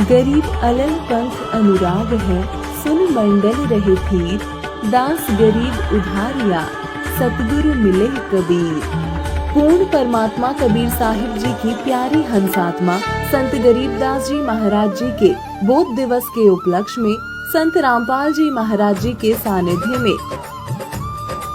गरीब अलल पंथ अनुराग है, सुन मंडल रहे थीर, दास गरीब उधारिया, सतगुरु मिले कबीर। पूर्ण परमात्मा कबीर साहिब जी की प्यारी हंसात्मा संत गरीबदास जी महाराज जी के बोध दिवस के उपलक्ष्य में संत रामपाल जी महाराज जी के सानिध्य में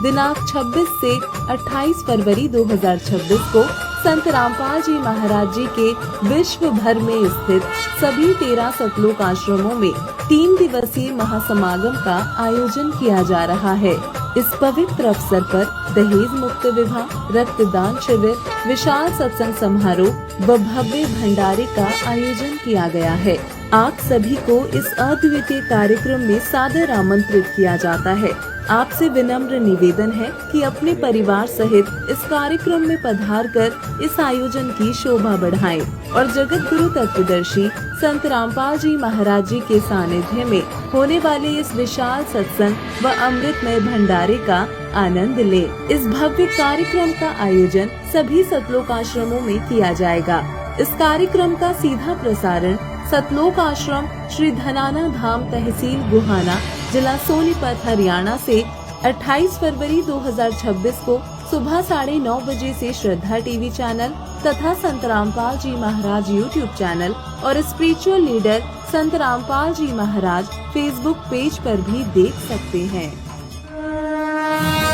दिनांक 26 से 28 फरवरी 2026 को संत रामपाल जी महाराज जी के विश्व भर में स्थित सभी 13 सतलोक आश्रमों में 3 दिवसीय महासमागम का आयोजन किया जा रहा है। इस पवित्र अवसर पर दहेज मुक्त विवाह, रक्तदान शिविर, विशाल सत्संग समारोह व भव्य भंडारे का आयोजन किया गया है। आप सभी को इस अद्वितीय कार्यक्रम में सादर आमंत्रित किया जाता है। आपसे विनम्र निवेदन है कि अपने परिवार सहित इस कार्यक्रम में पधार कर इस आयोजन की शोभा बढ़ाएं और जगत गुरु तत्वदर्शी संत रामपाल जी महाराज जी के सानिध्य में होने वाले इस विशाल सत्संग व अमृतमय भंडारे का आनंद ले। इस भव्य कार्यक्रम का आयोजन सभी सतलोक आश्रमों में किया जाएगा। इस कार्यक्रम का सीधा प्रसारण सतलोक आश्रम श्री धनाना धाम तहसील गुहाना जिला सोनीपत हरियाणा से 28 फरवरी 2026 को सुबह 9:30 बजे से श्रद्धा टीवी चैनल तथा संत रामपाल जी महाराज यूट्यूब चैनल और स्पिरिचुअल लीडर संत रामपाल जी महाराज फेसबुक पेज पर भी देख सकते हैं।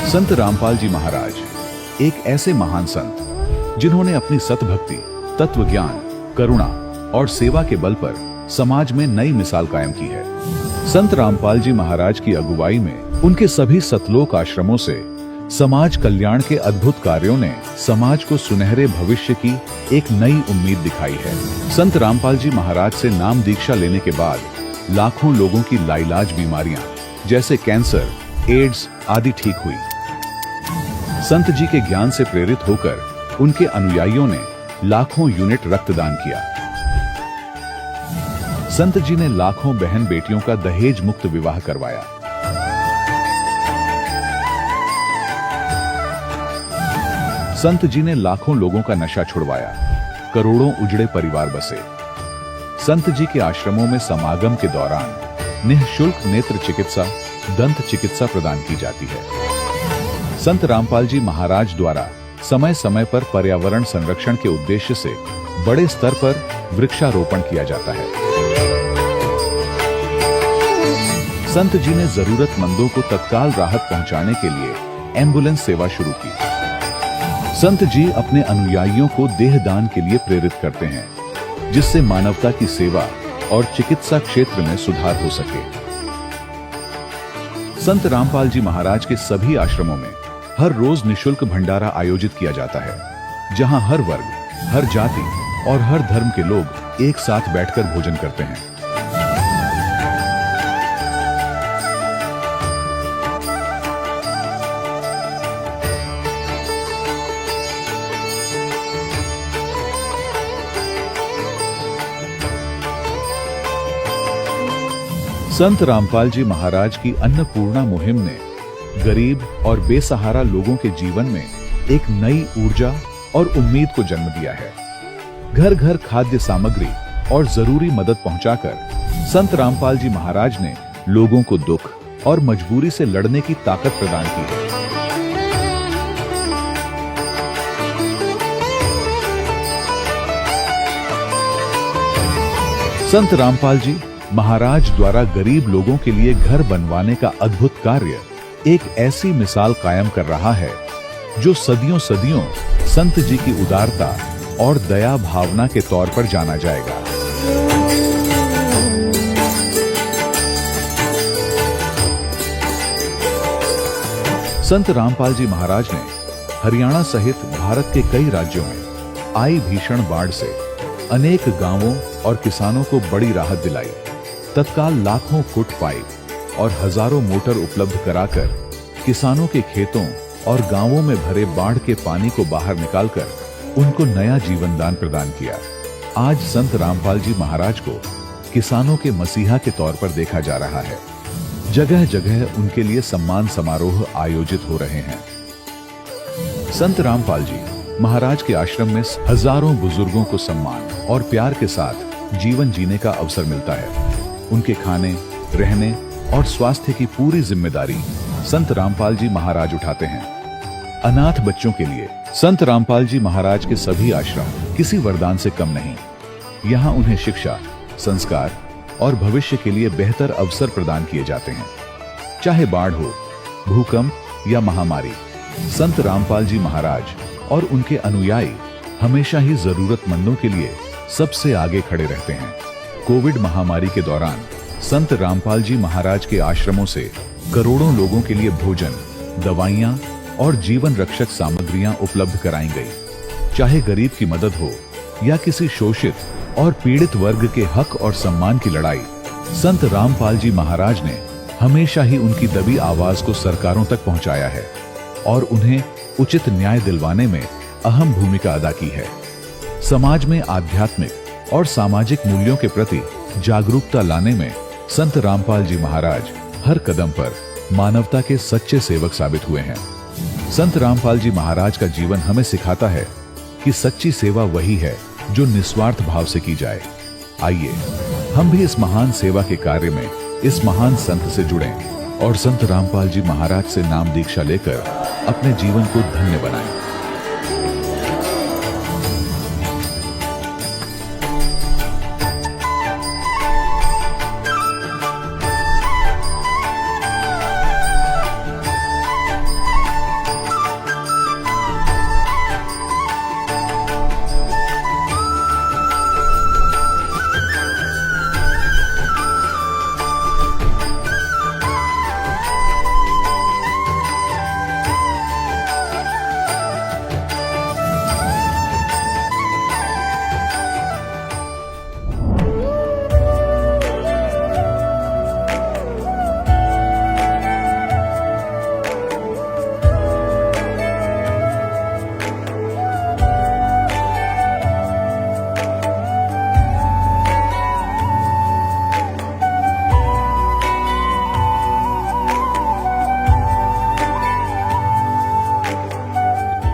संत रामपाल जी महाराज एक ऐसे महान संत जिन्होंने अपनी सतभक्ति, तत्व ज्ञान, करुणा और सेवा के बल पर समाज में नई मिसाल कायम की है। संत रामपाल जी महाराज की अगुवाई में उनके सभी सतलोक आश्रमों से समाज कल्याण के अद्भुत कार्यों ने समाज को सुनहरे भविष्य की एक नई उम्मीद दिखाई है। संत रामपाल जी महाराज से नाम दीक्षा लेने के बाद लाखों लोगों की लाइलाज बीमारियां जैसे कैंसर, एड्स आदि ठीक हुई। संत जी के ज्ञान से प्रेरित होकर उनके अनुयायियों ने लाखों यूनिट रक्तदान किया। संत जी ने लाखों बहन बेटियों का दहेज मुक्त विवाह करवाया। संत जी ने लाखों लोगों का नशा छुड़वाया, करोड़ों उजड़े परिवार बसे। संत जी के आश्रमों में समागम के दौरान निःशुल्क नेत्र चिकित्सा, दंत चिकित्सा प्रदान की जाती है। संत रामपाल जी महाराज द्वारा समय समय पर पर्यावरण संरक्षण के उद्देश्य से बड़े स्तर पर वृक्षारोपण किया जाता है। संत जी ने जरूरतमंदों को तत्काल राहत पहुंचाने के लिए एम्बुलेंस सेवा शुरू की। संत जी अपने अनुयायियों को देह दान के लिए प्रेरित करते हैं, जिससे मानवता की सेवा और चिकित्सा क्षेत्र में सुधार हो सके। संत रामपाल जी महाराज के सभी आश्रमों में हर रोज निःशुल्क भंडारा आयोजित किया जाता है, जहां हर वर्ग, हर जाति और हर धर्म के लोग एक साथ बैठकर भोजन करते हैं। संत रामपाल जी महाराज की अन्नपूर्णा मुहिम ने गरीब और बेसहारा लोगों के जीवन में एक नई ऊर्जा और उम्मीद को जन्म दिया है। घर घर खाद्य सामग्री और जरूरी मदद पहुंचाकर संत रामपाल जी महाराज ने लोगों को दुख और मजबूरी से लड़ने की ताकत प्रदान की है। संत रामपाल जी महाराज द्वारा गरीब लोगों के लिए घर बनवाने का अद्भुत कार्य एक ऐसी मिसाल कायम कर रहा है जो सदियों सदियों संत जी की उदारता और दया भावना के तौर पर जाना जाएगा। संत रामपाल जी महाराज ने हरियाणा सहित भारत के कई राज्यों में आई भीषण बाढ़ से अनेक गांवों और किसानों को बड़ी राहत दिलाई। तत्काल लाखों फुट पाइप और हजारों मोटर उपलब्ध कराकर किसानों के खेतों और गांवों में भरे बाढ़ के पानी को बाहर निकालकर उनको नया जीवन दान प्रदान किया। आज संत रामपाल जी महाराज को किसानों के मसीहा के तौर पर देखा जा रहा है। जगह जगह उनके लिए सम्मान समारोह आयोजित हो रहे हैं। संत रामपाल जी महाराज के आश्रम में हजारों बुजुर्गों को सम्मान और प्यार के साथ जीवन जीने का अवसर मिलता है। उनके खाने, रहने और स्वास्थ्य की पूरी जिम्मेदारी संत रामपाल जी महाराज उठाते हैं। अनाथ बच्चों के लिए संत रामपाल जी महाराज के सभी आश्रम किसी वरदान से कम नहीं। यहाँ उन्हें शिक्षा, संस्कार और भविष्य के लिए बेहतर अवसर प्रदान किए जाते हैं। चाहे बाढ़ हो, भूकंप या महामारी, संत रामपाल जी महाराज और उनके अनुयायी हमेशा ही जरूरतमंदों के लिए सबसे आगे खड़े रहते हैं। कोविड महामारी के दौरान संत रामपाल जी महाराज के आश्रमों से करोड़ों लोगों के लिए भोजन, दवाइयां और जीवन रक्षक सामग्रियां उपलब्ध कराई गई। चाहे गरीब की मदद हो या किसी शोषित और पीड़ित वर्ग के हक और सम्मान की लड़ाई, संत रामपाल जी महाराज ने हमेशा ही उनकी दबी आवाज को सरकारों तक पहुंचाया है और उन्हें उचित न्याय दिलवाने में अहम भूमिका अदा की है। समाज में आध्यात्मिक और सामाजिक मूल्यों के प्रति जागरूकता लाने में संत रामपाल जी महाराज हर कदम पर मानवता के सच्चे सेवक साबित हुए हैं। संत रामपाल जी महाराज का जीवन हमें सिखाता है कि सच्ची सेवा वही है जो निस्वार्थ भाव से की जाए। आइए हम भी इस महान सेवा के कार्य में इस महान संत से जुड़ें और संत रामपाल जी महाराज से नाम दीक्षा लेकर अपने जीवन को धन्य बनाएं।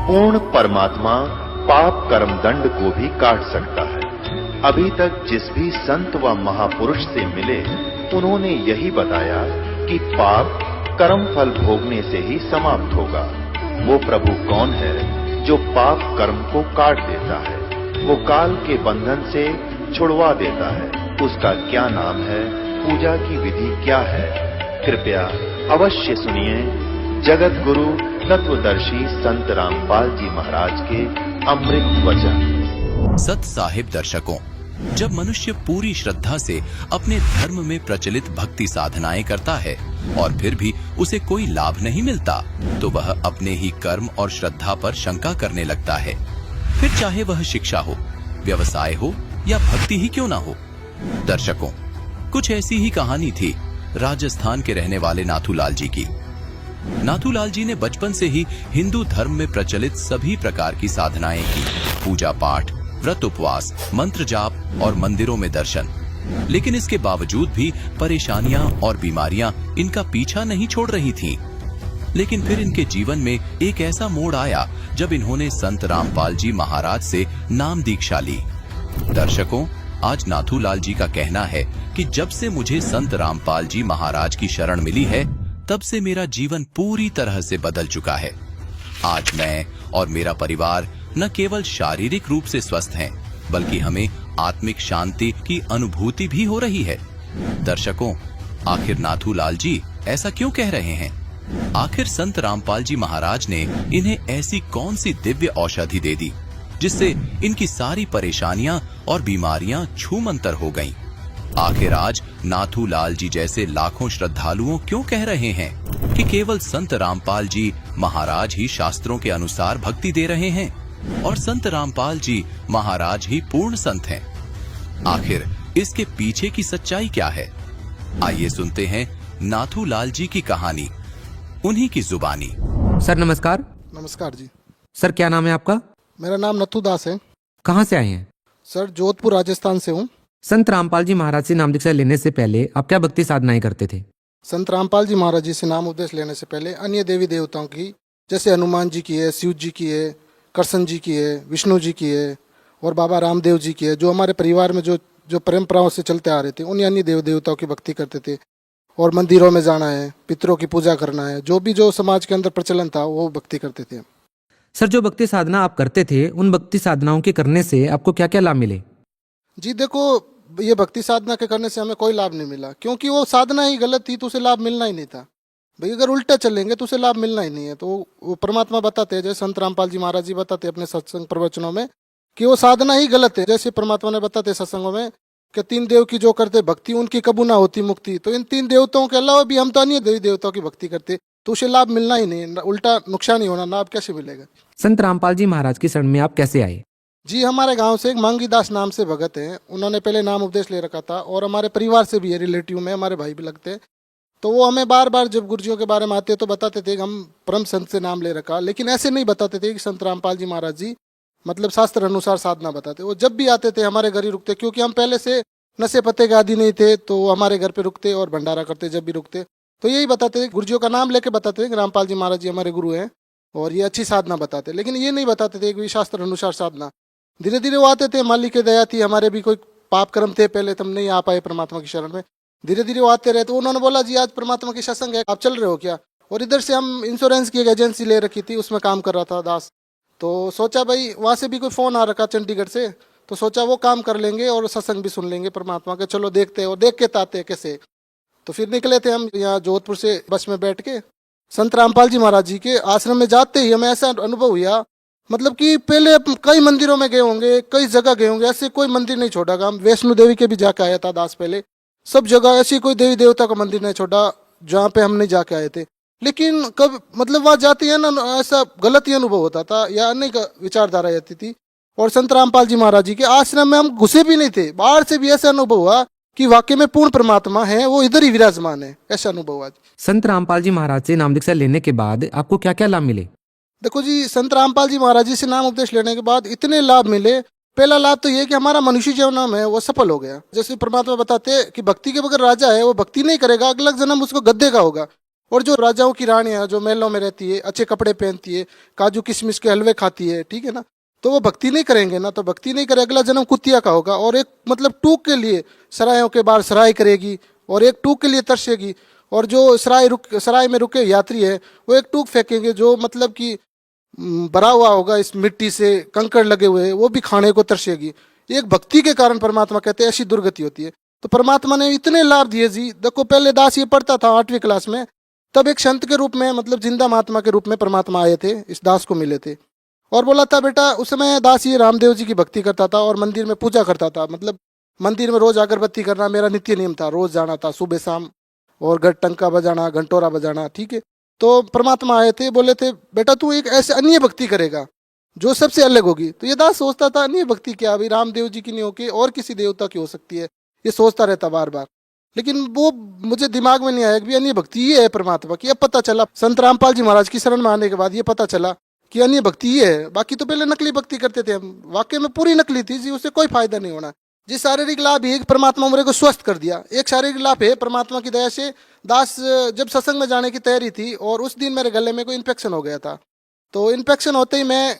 पूर्ण परमात्मा पाप कर्म दंड को भी काट सकता है। अभी तक जिस भी संत व महापुरुष से मिले, उन्होंने यही बताया कि पाप कर्म फल भोगने से ही समाप्त होगा। वो प्रभु कौन है जो पाप कर्म को काट देता है, वो काल के बंधन से छुड़वा देता है। उसका क्या नाम है, पूजा की विधि क्या है? कृपया अवश्य सुनिए जगत गुरु तत्वदर्शी संत रामपाल जी महाराज के अमृत वचन। सत साहिब दर्शकों, जब मनुष्य पूरी श्रद्धा से अपने धर्म में प्रचलित भक्ति साधनाएं करता है और फिर भी उसे कोई लाभ नहीं मिलता, तो वह अपने ही कर्म और श्रद्धा पर शंका करने लगता है। फिर चाहे वह शिक्षा हो, व्यवसाय हो या भक्ति ही क्यों ना हो। दर्शकों, कुछ ऐसी ही कहानी थी राजस्थान के रहने वाले नाथूलाल जी की। नाथूलाल जी ने बचपन से ही हिंदू धर्म में प्रचलित सभी प्रकार की साधनाएं की, पूजा पाठ, व्रत उपवास, मंत्र जाप और मंदिरों में दर्शन। लेकिन इसके बावजूद भी परेशानियां और बीमारियां इनका पीछा नहीं छोड़ रही थीं। लेकिन फिर इनके जीवन में एक ऐसा मोड़ आया जब इन्होंने संत रामपाल जी महाराज से नाम दीक्षा ली। दर्शकों, आज नाथूलाल जी का कहना है कि जब से मुझे संत रामपाल जी महाराज की शरण मिली है, तब से मेरा जीवन पूरी तरह से बदल चुका है। आज मैं और मेरा परिवार न केवल शारीरिक रूप से स्वस्थ हैं, बल्कि हमें आत्मिक शांति की अनुभूति भी हो रही है। दर्शकों, आखिर नाथूलाल जी ऐसा क्यों कह रहे हैं? आखिर संत रामपाल जी महाराज ने इन्हें ऐसी कौन सी दिव्य औषधि दे दी जिससे इनकी सारी परेशानियां और बीमारियां छूमंतर हो गईं? आखिर आज नाथूलाल जी जैसे लाखों श्रद्धालुओं क्यों कह रहे हैं कि केवल संत रामपाल जी महाराज ही शास्त्रों के अनुसार भक्ति दे रहे हैं और संत रामपाल जी महाराज ही पूर्ण संत हैं? आखिर इसके पीछे की सच्चाई क्या है? आइए सुनते हैं नाथूलाल जी की कहानी, उन्हीं की जुबानी। सर नमस्कार। नमस्कार जी। सर क्या नाम है आपका? मेरा नाम नथु दास है। कहाँ से आए हैं? सर जोधपुर राजस्थान से हूँ। संत रामपाल जी महाराज से नाम दीक्षा लेने से पहले आप क्या भक्ति साधनाएं करते थे? संत रामपाल जी महाराज जी से नाम उपदेश लेने से पहले अन्य देवी देवताओं की, जैसे हनुमान जी की है, शिव जी की है, कृष्ण जी की है, विष्णु जी की है और बाबा रामदेव जी की है, जो हमारे परिवार में जो जो परंपराओं से चलते आ रहे थे, उन्हीं अन्य देव देवताओं की भक्ति करते थे। और मंदिरों में जाना है, पितरों की पूजा करना है, जो समाज के अंदर प्रचलन था वो भक्ति करते थे। सर, जो भक्ति साधना आप करते थे, उन भक्ति साधनाओं के करने से आपको क्या क्या लाभ मिले? जी देखो, ये भक्ति साधना के करने से हमें कोई लाभ नहीं मिला, क्योंकि वो साधना ही गलत थी, तो उसे लाभ मिलना ही नहीं था। भाई अगर उल्टा चलेंगे तो उसे लाभ मिलना ही नहीं है। तो वो परमात्मा बताते हैं, जैसे संत रामपाल जी महाराज जी बताते हैं अपने सत्संग प्रवचनों में, कि वो साधना ही गलत है। जैसे परमात्मा ने बताते हैं सत्संगों में कि 3 देव की जो करते भक्ति, उनकी कबू ना होती मुक्ति। तो इन 3 देवताओं के अलावा भी हम तो अन्य देवी देवताओं की भक्ति करते, तो उसे लाभ मिलना ही नहीं, उल्टा नुकसान ही होना, लाभ कैसे मिलेगा। संत रामपाल जी महाराज की शरण में आप कैसे आए? जी, हमारे गांव से एक मांगी दास नाम से भगत हैं, उन्होंने पहले नाम उपदेश ले रखा था, और हमारे परिवार से भी है, रिलेटिव में हमारे भाई भी लगते हैं। तो वो हमें बार बार जब गुरुजियों के बारे में आते तो बताते थे कि हम परम संत से नाम ले रखा, लेकिन ऐसे नहीं बताते थे कि संत रामपाल जी महाराज जी मतलब शास्त्र अनुसार साधना बताते। वो जब भी आते थे हमारे घर ही रुकते, क्योंकि हम पहले से नशे पत्ते के आदि नहीं थे, तो हमारे घर पे रुकते और भंडारा करते। जब भी रुकते तो यही बताते थे, गुरुजियों का नाम लेके बताते थे कि रामपाल जी महाराज जी हमारे गुरु हैं और ये अच्छी साधना बताते, लेकिन ये नहीं बताते थे कि शास्त्र अनुसार साधना। धीरे धीरे वो आते थे, मालिक की दया थी, हमारे भी कोई पाप कर्म थे पहले, तुम नहीं आ पाए परमात्मा की शरण में। धीरे धीरे वो आते रहे, तो उन्होंने बोला जी आज परमात्मा की सत्संग है, आप चल रहे हो क्या? और इधर से हम इंश्योरेंस की एक एजेंसी ले रखी थी, उसमें काम कर रहा था दास। तो सोचा भाई वहाँ से भी कोई फ़ोन आ रखा चंडीगढ़ से, तो सोचा वो काम कर लेंगे और सत्संग भी सुन लेंगे परमात्मा के, चलो देखते हैं, और देख के ताते हैं कैसे। तो फिर निकले थे हम यहाँ जोधपुर से बस में बैठ के। संत रामपाल जी महाराज जी के आश्रम में जाते ही हमें ऐसा अनुभव हुआ, मतलब कि पहले कई मंदिरों में गए होंगे, कई जगह गए होंगे, ऐसे कोई मंदिर नहीं छोड़ा। हम वैष्णो देवी के भी जाके आया था दास पहले, सब जगह ऐसी कोई देवी देवता का मंदिर नहीं छोड़ा जहाँ पे हम नहीं जाके आए थे। लेकिन कब मतलब वहाँ जाती है ना, ऐसा गलत ही अनुभव होता था या अन्य विचारधारा रहती थी। और संत रामपाल जी महाराज जी के आश्रम में हम घुसे भी नहीं थे, बाहर से भी ऐसा अनुभव हुआ कि वाकई में पूर्ण परमात्मा है, वो इधर ही विराजमान है, ऐसा अनुभव हुआ। संत रामपाल जी महाराज से नाम दीक्षा लेने के बाद आपको क्या क्या लाभ मिले? देखो जी, संत रामपाल जी महाराज जी से नाम उपदेश लेने के बाद इतने लाभ मिले। पहला लाभ तो ये कि हमारा मनुष्य जीवन है वो सफल हो गया। जैसे परमात्मा बताते हैं कि भक्ति के बगैर राजा है वो भक्ति नहीं करेगा, अगला जन्म उसको गद्दे का होगा। और जो राजाओं की रानी है, जो महलों में रहती है, अच्छे कपड़े पहनती है, काजू किशमिश के हलवे खाती है, ठीक है ना, तो वो भक्ति नहीं करेंगे ना, तो भक्ति नहीं करे, अगला जन्म कुतिया का होगा। और एक मतलब टूक के लिए सरायों के बाहर सराय करेगी और एक टूक के लिए तरसेगी। और जो सराय में रुके यात्री है वो एक टूक फेंकेंगे जो मतलब कि भरा हुआ होगा इस मिट्टी से, कंकड़ लगे हुए, वो भी खाने को तरसेगी। एक भक्ति के कारण परमात्मा कहते हैं ऐसी दुर्गति होती है। तो परमात्मा ने इतने लाभ दिए जी। देखो पहले दास ये पढ़ता था 8वीं क्लास में, तब एक संत के रूप में मतलब जिंदा महात्मा के रूप में परमात्मा आए थे, इस दास को मिले थे और बोला था बेटा, उस समय दास ये रामदेव जी की भक्ति करता था और मंदिर में पूजा करता था। मतलब मंदिर में रोज अगरबत्ती करना मेरा नित्य नियम था, रोज जाना था सुबह शाम, और गढ़ टंका बजाना, घंटोरा बजाना, ठीक है। तो परमात्मा आए थे, बोले थे बेटा तू एक ऐसे अन्य भक्ति करेगा जो सबसे अलग होगी। तो ये दास सोचता था अन्य भक्ति क्या, अभी रामदेव जी की नहीं होगी और किसी देवता की हो सकती है, ये सोचता रहता बार बार। लेकिन वो मुझे दिमाग में नहीं आया कि अन्य भक्ति ये है परमात्मा की। अब पता चला संत रामपाल जी महाराज की शरण में आने के बाद ये पता चला कि अन्य भक्ति ये है। बाकी तो पहले नकली भक्ति करते थे हम, वाकई में पूरी नकली थी जी, उससे कोई फायदा नहीं होना। जी शारीरिक लाभ है, परमात्मा मेरे को स्वस्थ कर दिया। एक शारीरिक लाभ है परमात्मा की दया से, दास जब सत्संग में जाने की तैयारी थी और उस दिन मेरे गले में कोई इन्फेक्शन हो गया था। तो इन्फेक्शन होते ही मैं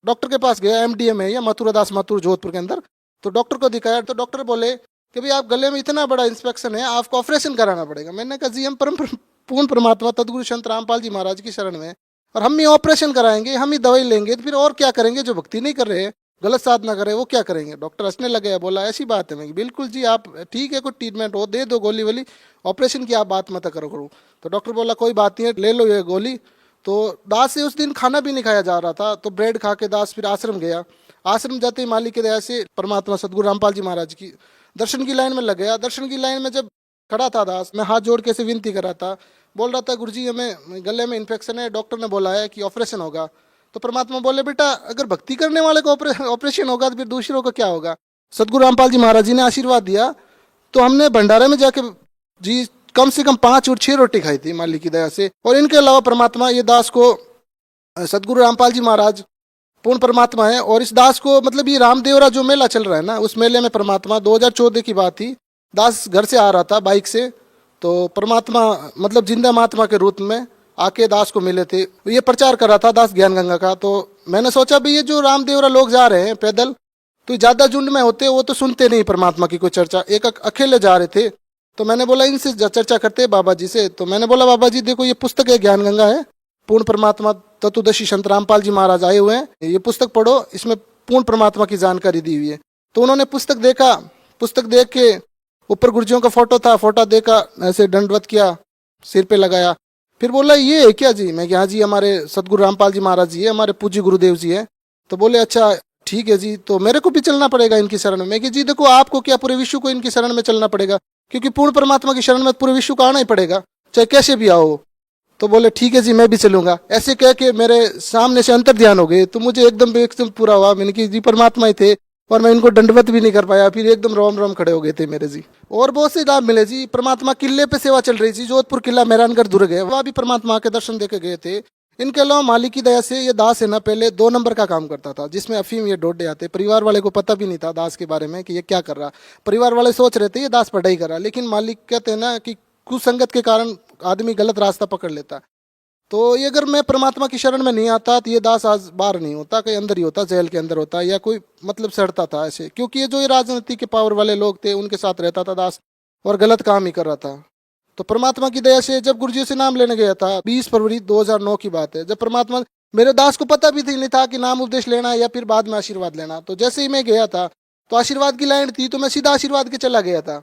डॉक्टर के पास गया, MDM है या मथुरा दास माथुर जोधपुर के अंदर। तो डॉक्टर को दिखाया तो डॉक्टर बोले कि भाई आप गले में इतना बड़ा इन्फेक्शन है, आपको ऑपरेशन कराना पड़ेगा। मैंने कहा जी हम पूर्ण परमात्मा तदगुरु संत रामपाल जी महाराज की शरण में, और हम ही ऑपरेशन कराएंगे, हम ही दवाई लेंगे, तो फिर और क्या करेंगे? जो भक्ति नहीं कर रहे, गलत साधना करे, वो क्या करेंगे? डॉक्टर हंसने लगे, बोला ऐसी बात है। मैं बिल्कुल जी, आप ठीक है, कोई ट्रीटमेंट हो दे दो गोली वोली, ऑपरेशन की आप बात मत करो। तो डॉक्टर बोला कोई बात नहीं है, ले लो ये गोली। तो दास से उस दिन खाना भी नहीं खाया जा रहा था, तो ब्रेड खा के दास फिर आश्रम गया। आश्रम जाते ही मालिक की दया से परमात्मा सदगुरु रामपाल जी महाराज की दर्शन की लाइन में लग गया। दर्शन की लाइन में जब खड़ा था दास, मैं हाथ जोड़ के से विनती कर रहा था, बोल रहा था गुरुजी हमें गले में इन्फेक्शन है, डॉक्टर ने बोला है कि ऑपरेशन होगा। तो परमात्मा बोले बेटा अगर भक्ति करने वाले को ऑपरेशन होगा तो फिर दूसरों को क्या होगा? सदगुरु रामपाल जी महाराज जी ने आशीर्वाद दिया। तो हमने भंडारे में जाके जी कम से कम 5 और 6 रोटी खाई थी मालिक की दया से। और इनके अलावा परमात्मा ये दास को, सदगुरु रामपाल जी महाराज पूर्ण परमात्मा है। और इस दास को मतलब ये रामदेवरा जो मेला चल रहा है ना, उस मेले में परमात्मा 2014 की बात थी, दास घर से आ रहा था बाइक से, तो परमात्मा मतलब जिंदा महात्मा के रूप में आके दास को मिले थे। ये प्रचार कर रहा था दास ज्ञान गंगा का। तो मैंने सोचा भाई ये जो रामदेवरा लोग जा रहे हैं पैदल, तो ज्यादा झुंड में होते वो तो सुनते नहीं परमात्मा की कोई चर्चा। एक अकेले जा रहे थे, तो मैंने बोला इनसे चर्चा करते बाबा जी से। तो मैंने बोला बाबा जी देखो ये पुस्तक है, ज्ञान गंगा है, पूर्ण परमात्मा तत्वदर्शी संत रामपाल जी महाराज आए हुए हैं, ये पुस्तक पढ़ो, इसमें पूर्ण परमात्मा की जानकारी दी हुई है। तो उन्होंने पुस्तक देखा, पुस्तक देख के ऊपर गुरुजियों का फोटो था, फोटो देखा, ऐसे दंडवत किया, सिर पे लगाया, फिर बोला ये है क्या जी? मैं कि हाँ जी हमारे सतगुरु रामपाल जी महाराज जी है, हमारे पूज्य गुरुदेव जी है। तो बोले अच्छा ठीक है जी, तो मेरे को भी चलना पड़ेगा इनकी शरण में। मैं कि जी देखो आपको क्या, पूरे विश्व को इनकी शरण में चलना पड़ेगा, क्योंकि पूर्ण परमात्मा की शरण में पूरे विश्व को आना ही पड़ेगा, चाहे कैसे भी आओ। तो बोले ठीक है जी मैं भी चलूंगा। ऐसे कह के मेरे सामने से अंतर ध्यान हो गए, तो मुझे एकदम पूरा हुआ। मैंने कि जी परमात्मा ही थे, और मैं इनको दंडवत भी नहीं कर पाया, फिर एकदम रोम रोम खड़े हो गए थे मेरे जी। और बहुत से लाभ मिले जी। परमात्मा किले पे सेवा चल रही थी, जोधपुर किला मेहरानगढ़ दुर्ग है, वहाँ भी परमात्मा के दर्शन देके गए थे। इनके अलावा मालिक की दया से ये दास है ना, पहले 2 नंबर का काम करता था, जिसमें अफीम ये डोडे आते। परिवार वाले को पता भी नहीं था दास के बारे में कि ये क्या कर रहा। परिवार वाले सोच रहे थे ये दास पढ़ाई कर रहा, लेकिन मालिक कहते हैं ना कि कुसंगत के कारण आदमी गलत रास्ता पकड़ लेता। तो ये अगर मैं परमात्मा की शरण में नहीं आता तो ये दास आज बाहर नहीं होता, कहीं अंदर ही होता, जेल के अंदर होता, या कोई मतलब सड़ता था ऐसे। क्योंकि ये जो ये राजनीति के पावर वाले लोग थे उनके साथ रहता था दास, और गलत काम ही कर रहा था। तो परमात्मा की दया से जब गुरुजी से नाम लेने गया था, 20 फरवरी 2009 की बात है, जब परमात्मा, मेरे दास को पता भी नहीं था कि नाम उपदेश लेना है या फिर बाद में आशीर्वाद लेना। तो जैसे ही मैं गया था तो आशीर्वाद की लाइन थी, तो मैं सीधा आशीर्वाद के चला गया था।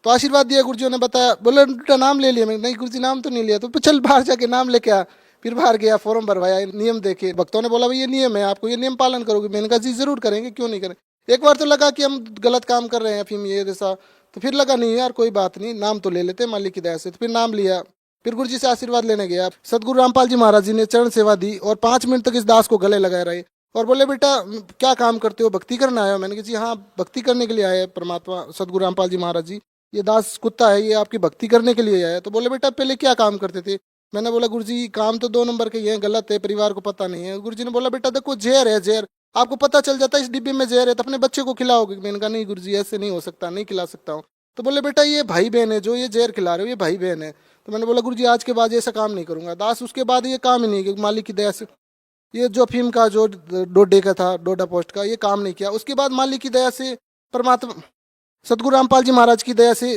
तो आशीर्वाद दिया, गुरुजी ने बताया, बोले बेटा नाम ले लिया। मैं नहीं गुरुजी नाम तो नहीं लिया। तो चल बाहर जाके नाम लेके आ। फिर बाहर गया, फॉर्म भरवाया, नियम देखे। भक्तों ने बोला भाई ये नियम है, आपको ये नियम पालन करोगे? मैंने कहा जी जरूर करेंगे, क्यों नहीं करें। एक बार तो लगा कि हम गलत काम कर रहे हैं, अफीम ये जैसा, तो फिर लगा नहीं यार कोई बात नहीं, नाम तो ले लेते मालिक की दया से। तो फिर नाम लिया, फिर गुरुजी से आशीर्वाद लेने गया। सतगुरु रामपाल जी महाराज जी ने चरण सेवा दी और 5 मिनट तक इस दास को गले लगाए रहे और बोले बेटा क्या काम करते हो, भक्ति करने आए हो? मैंने कहा जी हाँ भक्ति करने के लिए आए परमात्मा सतगुरु रामपाल जी महाराज जी, ये दास कुत्ता है, ये आपकी भक्ति करने के लिए आया। तो बोले बेटा पहले क्या काम करते थे? मैंने बोला गुरुजी काम तो 2 नंबर के ही है, गलत है, परिवार को पता नहीं है। गुरुजी ने बोला बेटा देखो जहर है, जहर आपको पता चल जाता है इस डिब्बे में जहर है, तो अपने बच्चे को खिलाओगे? मैंने कहा नहीं गुरुजी ऐसे नहीं हो सकता, नहीं खिला सकता हूँ। तो बोले बेटा ये भाई बहन है, जो ये जहर खिला रहे हो ये भाई बहन है। तो मैंने बोला गुरुजी आज के बाद ऐसा काम नहीं करूंगा। दास उसके बाद ये काम ही नहीं किया, मालिक की दया से ये जो अफीम का जो डोडे का था, डोडा पोस्ट का, ये काम नहीं किया। उसके बाद मालिक की दया से, परमात्मा सतगुरु रामपाल जी महाराज की दया से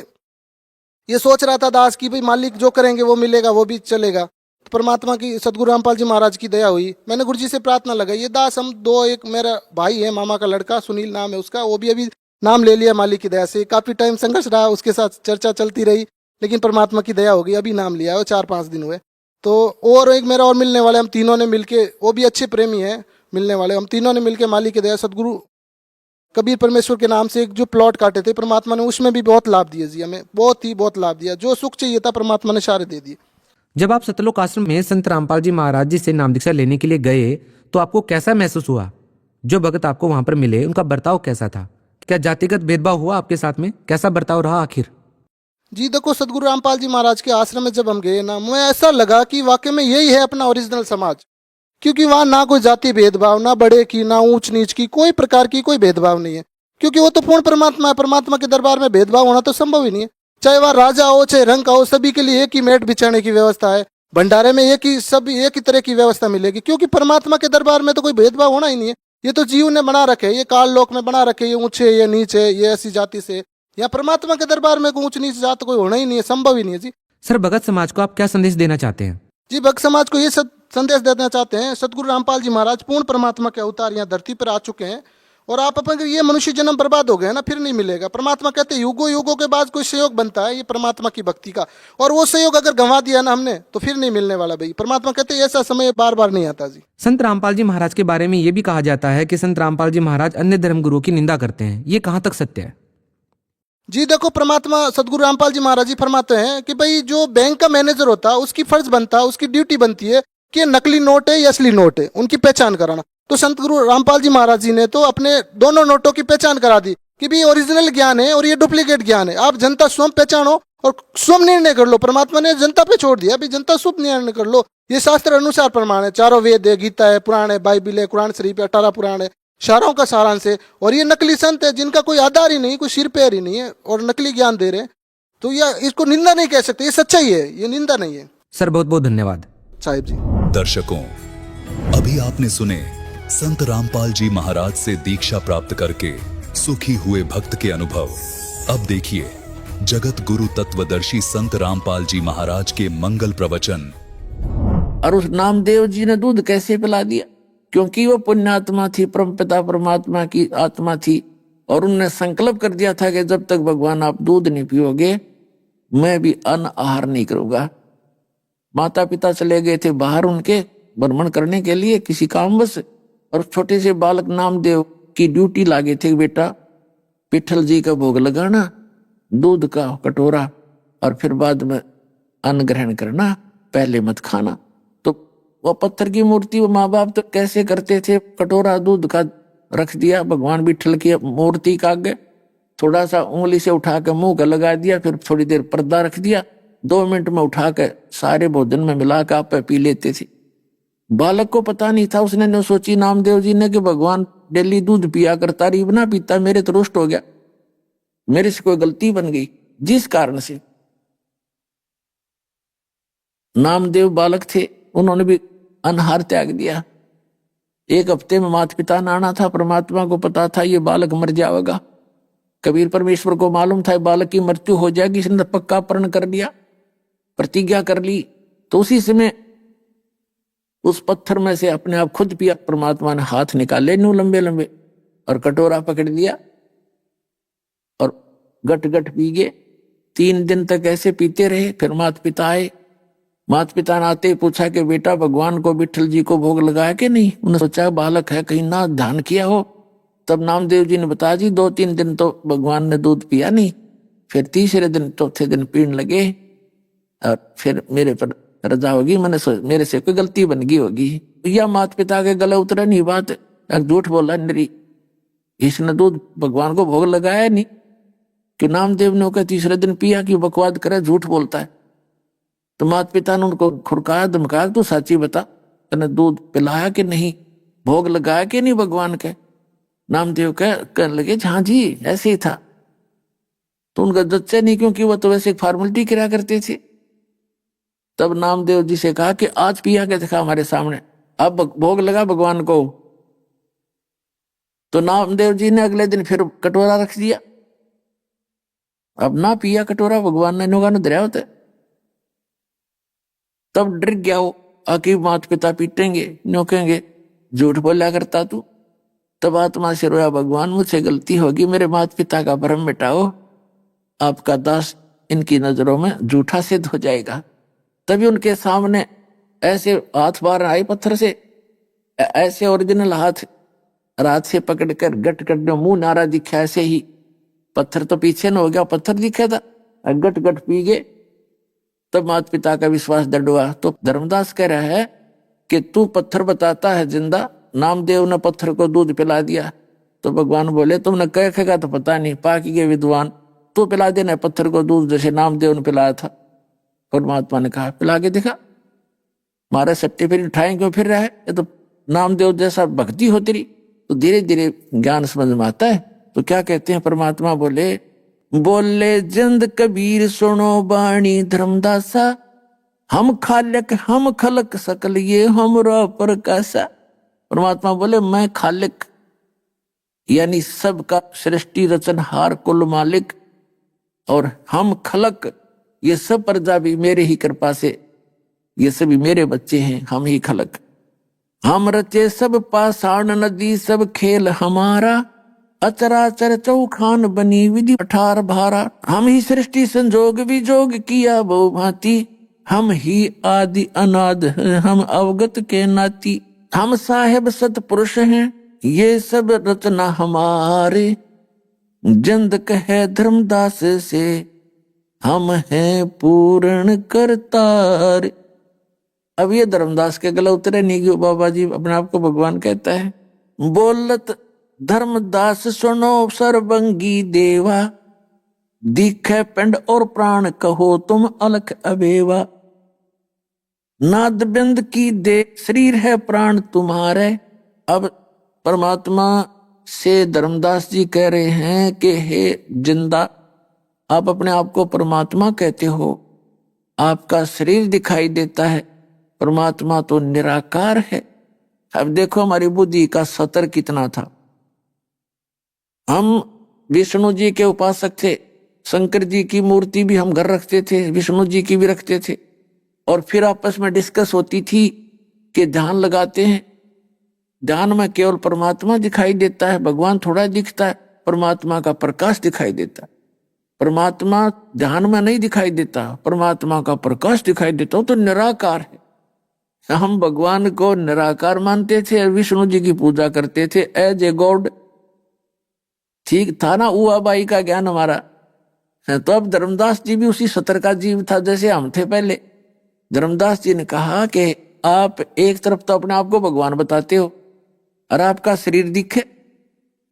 ये सोच रहा था दास की भाई मालिक जो करेंगे वो मिलेगा, वो भी चलेगा। तो परमात्मा की सतगुरु रामपाल जी महाराज की दया हुई। मैंने गुरुजी से प्रार्थना लगाई, ये दास हम 2, एक मेरा भाई है, मामा का लड़का सुनील नाम है उसका, वो भी अभी नाम ले लिया मालिक की दया से। काफी टाइम संघर्ष रहा, उसके साथ चर्चा चलती रही, लेकिन परमात्मा की दया हो गई, अभी नाम लिया है, 4-5 दिन हुए। तो और एक मेरा और मिलने वाले, हम तीनों ने मिलके, वो भी अच्छे प्रेमी है मिलने वाले, हम तीनों ने मिलके मालिक की दया सतगुरु कबीर परमेश्वर के नाम से एक जो प्लॉट काटे थे परमात्मा ने, उसमें भी बहुत लाभ दिया जी, हमें बहुत लाभ दिया। जो सुख चाहिए था परमात्मा ने सारे दे दिए। जब आप सतलोक आश्रम में संत रामपाल जी महाराज जी से नाम दीक्षा लेने के लिए गए तो आपको कैसा महसूस हुआ? जो भगत आपको वहां पर मिले उनका बर्ताव कैसा था? क्या जातिगत भेदभाव हुआ आपके साथ में? कैसा बर्ताव रहा आखिर? जी देखो सतगुरु रामपाल जी महाराज के आश्रम में जब हम गए ना, मुझे ऐसा लगा कि वाकई में यही है अपना ओरिजिनल समाज। क्योंकि वहाँ ना कोई जाति भेदभाव, ना बड़े की, ना ऊंच नीच की, कोई प्रकार की कोई भेदभाव नहीं है। क्योंकि वो तो पूर्ण परमात्मा है, परमात्मा के दरबार में भेदभाव होना तो संभव ही नहीं है। चाहे वह राजा हो चाहे रंग का हो, सभी के लिए एक ही मेट बिछाने की व्यवस्था है। भंडारे में एक ही तरह की व्यवस्था मिलेगी, क्योंकि परमात्मा के दरबार में तो कोई भेदभाव होना ही नहीं है। ये तो जीव ने बना रखे, ये काल लोक में बना रखे, ये ऊंचे ये नीचे, ये ऐसी जाति से। या परमात्मा के दरबार में ऊंच नीच जात कोई होना ही नहीं है, संभव ही नहीं है जी। सर भगत समाज को आप क्या संदेश देना चाहते हैं? जी भक्त समाज को ये संदेश देना चाहते हैं, सतगुरु रामपाल जी महाराज पूर्ण परमात्मा के अवतार यहाँ धरती पर आ चुके हैं, और आप अपन ये मनुष्य जन्म बर्बाद हो गए ना, फिर नहीं मिलेगा। परमात्मा कहते हैं युगों युगों के बाद कोई सहयोग बनता है, ये परमात्मा की भक्ति का, और वो सहयोग अगर गंवा दिया ना हमने तो फिर नहीं मिलने वाला भाई। परमात्मा कहते हैं ऐसा समय बार बार नहीं आता जी। संत रामपाल जी महाराज के बारे में ये भी कहा जाता है कि संत रामपाल जी महाराज अन्य धर्म गुरुओं की निंदा करते हैं, ये कहाँ तक सत्य है? जी देखो परमात्मा सतगुरु रामपाल जी महाराज जी फरमाते हैं कि भाई जो बैंक का मैनेजर होता है उसकी फर्ज बनता है, उसकी ड्यूटी बनती है कि नकली नोट है या असली नोट है, उनकी पहचान कराना। तो संत गुरु रामपाल जी महाराज जी ने तो अपने दोनों नोटों की पहचान करा दी कि भाई ओरिजिनल ज्ञान है और ये डुप्लीकेट ज्ञान है, आप जनता स्वयं पहचानो और स्वयं निर्णय कर लो। परमात्मा ने जनता पे छोड़ दिया, भाई जनता स्वयं निर्णय कर लो। ये शास्त्र अनुसार प्रमाण है, 4 वेद है, गीता है, पुराण है, बाइबिल है, कुरान शरीफ है, 18 पुराण है, शारों का सारांश है। और ये नकली संत है जिनका कोई आधार ही नहीं, कोई सिर पैर ही नहीं है, और नकली ज्ञान दे रहे हैं। तो यह इसको निंदा नहीं कह सकते, ये सच्चाई है, ये निंदा नहीं है। सर बहुत बहुत धन्यवाद साहिब जी। दर्शकों, अभी आपने सुने संत रामपाल जी महाराज से दीक्षा प्राप्त करके सुखी हुए भक्त के अनुभव। अब देखिए जगत गुरु तत्वदर्शी संत रामपाल जी महाराज के मंगल प्रवचन। और उस नामदेव जी ने दूध कैसे पिला दिया? क्योंकि वो पुण्यात्मा थी, परमपिता परमात्मा की आत्मा थी, और उनने संकल्प कर दिया था कि जब तक भगवान आप दूध नहीं पियोगे मैं भी अन्न आहार नहीं करूंगा। माता पिता चले गए थे बाहर उनके भ्रमण करने के लिए किसी कामवश, और छोटे से बालक नामदेव की ड्यूटी लागे थे, बेटा विठल जी का भोग लगाना, दूध का कटोरा, और फिर बाद में अन्न ग्रहण करना, पहले मत खाना। तो वो पत्थर की मूर्ति वो माँ बाप तो कैसे करते थे, कटोरा दूध का रख दिया भगवान विठल की मूर्ति का आगे, थोड़ा सा उंगली से उठा के मुंह का लगा दिया, फिर थोड़ी देर पर्दा रख दिया, 2 मिनट में उठा के सारे भोजन में मिला के आप पी लेते थे। बालक को पता नहीं था, उसने न सोची नामदेव जी ने कि भगवान डेली दूध पिया करता, रीब ना पीता, मेरे तो रुष्ट हो गया, मेरे से कोई गलती बन गई, जिस कारण से नामदेव बालक थे उन्होंने भी अनहार त्याग दिया। 1 हफ्ते में माता पिता ने आना था, परमात्मा को पता था ये बालक मर जाएगा, कबीर परमेश्वर को मालूम था बालक की मृत्यु हो जाएगी, इसने पक्का प्रण कर लिया, प्रतिज्ञा कर ली। तो उसी समय उस पत्थर में से अपने आप खुद पिया, परमात्मा ने हाथ निकाले न्यू लंबे लंबे और कटोरा पकड़ लिया और गट गट पी गए। 3 दिन तक ऐसे पीते रहे। फिर माता पिता आए, माता पिता ने आते ही पूछा कि बेटा भगवान को विठल जी को भोग लगाया कि नहीं? उन्होंने सोचा बालक है कहीं ना ध्यान किया हो। तब नामदेव जी ने बताया जी 2-3 दिन तो भगवान ने दूध पिया नहीं, फिर तीसरे दिन चौथे दिन पीने लगे और फिर मेरे पर रजा होगी, मेरे से कोई गलती बन गई होगी। या माता पिता के गले उतरे नहीं बात, झूठ बोला नरी, इसने दूध भगवान को भोग लगाया नहीं कि नामदेव ने होकर तीसरे दिन पिया, कि बकवाद करे, झूठ बोलता है। तो माता पिता ने उनको खुरकाया धमकाया, तू साची बता, तूने दूध पिलाया कि नहीं, भोग लगाया कि नहीं भगवान के? नामदेव कहने लगे हाँ जी ऐसे ही था। तो उनका जच्चा नहीं, क्योंकि वो तो वैसे फॉर्मेलिटी किया करते थे। तब नामदेव जी से कहा कि आज पिया के दिखा हमारे सामने, अब भोग लगा भगवान को। तो नामदेव जी ने अगले दिन फिर कटोरा रख दिया, अब ना पिया कटोरा, भगवान ने नोगा दरिया होता। तब डर गया वो, आके माता पिता पीटेंगे, नोकेंगे, झूठ बोला करता तू। तब आत्मा से रोया, भगवान मुझसे गलती होगी, मेरे माता पिता का भ्रम मिटाओ, आपका दास इनकी नजरों में झूठा सिद्ध हो जाएगा। तभी उनके सामने ऐसे हाथ बाहर आए पत्थर से, ऐसे ओरिजिनल हाथ से पकड़कर गट गट में मुंह नारा दिखा, ऐसे ही पत्थर तो पीछे न हो गया, पत्थर दिखा था, गट गट पी गए। तब माता पिता का विश्वास दृढ़ हुआ। तो धर्मदास कह रहा है कि तू पत्थर बताता है जिंदा, नामदेव ने पत्थर को दूध पिला दिया। तो भगवान बोले तुमने कहेगा तो पता नहीं, पाकी के विद्वान, तू पिला देना पत्थर को दूध जैसे नामदेव ने पिलाया था। परमात्मा ने कहा पिला के दिखा, मारे सट्टे फिर उठाए क्यों फिर रहा है, ये तो नामदेव जैसा भक्ति हो तेरी। तो धीरे धीरे ज्ञान समझ में आता है। तो क्या कहते हैं परमात्मा, बोले जिंद कबीर सुनो बाणी धर्मदासा, हम खालिक हम खलक सकल ये हमरा पर कैसा। परमात्मा बोले मैं खालिक यानी सबका सृष्टि रचनहार कुल मालिक, और हम खलक ये सब प्रजा भी मेरे ही कृपा से, ये सभी मेरे बच्चे हैं, हम ही खलक। हम रचे सब पाषाण नदी सब खेल हमारा, अचराचर चौखान बनी विधि पठार भारा। हम ही सृष्टि संजोग विजोग किया बहु भांति, हम ही आदि अनाद हैं हम अवगत के नाती। हम साहेब सतपुरुष हैं ये सब रचना हमारे, जिंद कहे धर्मदास से हम हैं पूर्ण करतार। अब ये धर्मदास के गला उतरे नहीं क्यों, बाबा जी अपने आप को भगवान कहता है। बोलत धर्मदास सुनो सर्वंगी देवा, दिखे पिंड और प्राण कहो तुम अलख अबेवा। नाद बिंद की दे शरीर है प्राण तुम्हारे। अब परमात्मा से धर्मदास जी कह रहे हैं कि हे जिंदा, आप अपने आप को परमात्मा कहते हो, आपका शरीर दिखाई देता है, परमात्मा तो निराकार है, अब देखो हमारी बुद्धि का स्तर कितना था। हम विष्णु जी के उपासक थे, शंकर जी की मूर्ति भी हम घर रखते थे, विष्णु जी की भी रखते थे, और फिर आपस में डिस्कस होती थी कि ध्यान लगाते हैं, ध्यान में केवल परमात्मा दिखाई देता है, भगवान थोड़ा दिखता है, परमात्मा का प्रकाश दिखाई देता है। परमात्मा ध्यान में नहीं दिखाई देता, परमात्मा का प्रकाश दिखाई देता, वो तो निराकार है। हम भगवान को निराकार मानते थे और विष्णु जी की पूजा करते थे एज ए गॉड। ठीक था ना उआ बाई का ज्ञान हमारा। तो अब धर्मदास जी भी उसी सतर का जीव था जैसे हम थे पहले। धर्मदास जी ने कहा कि आप एक तरफ तो अपने आप को भगवान बताते हो और आपका शरीर दिखे,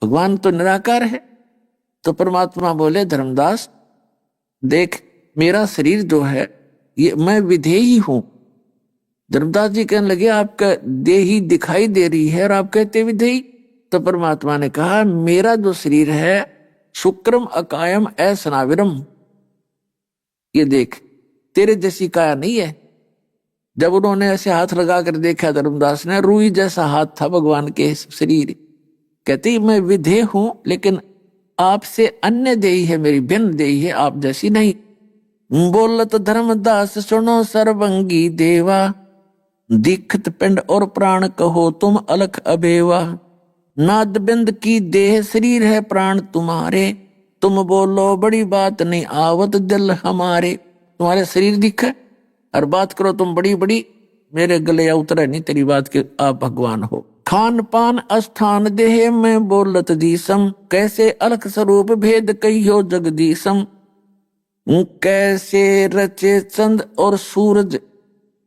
भगवान तो निराकार है। तो परमात्मा बोले धर्मदास देख, मेरा शरीर जो है ये मैं विधेयी हूं। धर्मदास जी कहने लगे आपका देही दिखाई दे रही है और आप कहते विधेयी। तो परमात्मा ने कहा मेरा जो शरीर है शुक्रम अकायम असनाविरम, ये देख तेरे जैसी काया नहीं है। जब उन्होंने ऐसे हाथ लगा कर देखा धर्मदास ने, रूई जैसा हाथ था भगवान के शरीर। कहती मैं विधेय हूं लेकिन आपसे अन्य देही है, मेरी भिन्न देही है, आप जैसी नहीं। बोलत धर्मदास सुनो सर्वंगी देवा, दीखत पिंड और प्राण कहो तुम अलख अबेवा। नाद बिंद की देह शरीर है प्राण तुम्हारे, तुम बोलो बड़ी बात नहीं आवत दिल हमारे। तुम्हारे शरीर दिखे और बात करो तुम बड़ी बड़ी, मेरे गले उतरे नहीं तेरी बात के आप भगवान हो। खान पान अस्थान देह में बोलत दीसम, कैसे अलख स्वरूप भेद कहियो जगदीसम। कैसे रचे चंद और सूरज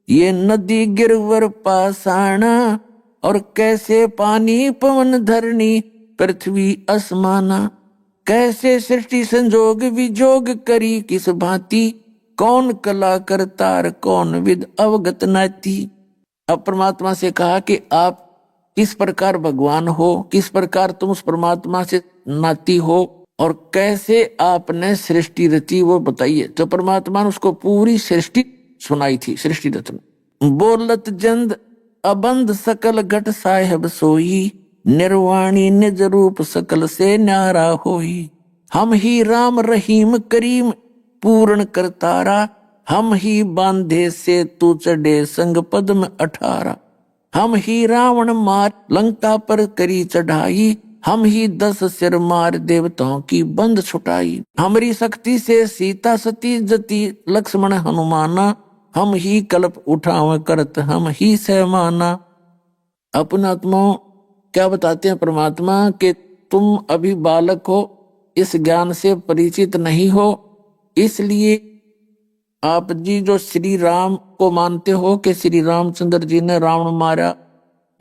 ये नदी गिरवर पाषाणा, और कैसे पानी पवन धरणी पृथ्वी आसमाना। कैसे सृष्टि संजोग विजोग करी किस भांति, कौन कला करतार कौन विद अवगत नाती। अब परमात्मा से कहा कि आप किस प्रकार भगवान हो, किस प्रकार तुम उस परमात्मा से नाती हो और कैसे आपने सृष्टि रची वो बताइए। तो परमात्मा ने उसको पूरी सृष्टि सुनाई थी, सृष्टि रचना। बोलत जंद अबंध सकल घट साहेब सोई, निर्वाणी निज रूप सकल से न्यारा होई। हम ही राम रहीम करीम पूर्ण करतारा, हम ही बांधे से तू चढ़े संग पद्म 18। हम ही रावण मार लंका पर करी चढ़ाई, हम ही 10 सिर मार देवताओं की बंद छुटाई। हमारी शक्ति से सीता सती जती लक्ष्मण हनुमाना, हम ही कल्प उठाव करत हम ही सहमाना। अपना आत्माओं क्या बताते हैं परमात्मा कि तुम अभी बालक हो, इस ज्ञान से परिचित नहीं हो, इसलिए आप जी जो श्री राम को मानते हो कि श्री रामचंद्र जी ने रावण मारा,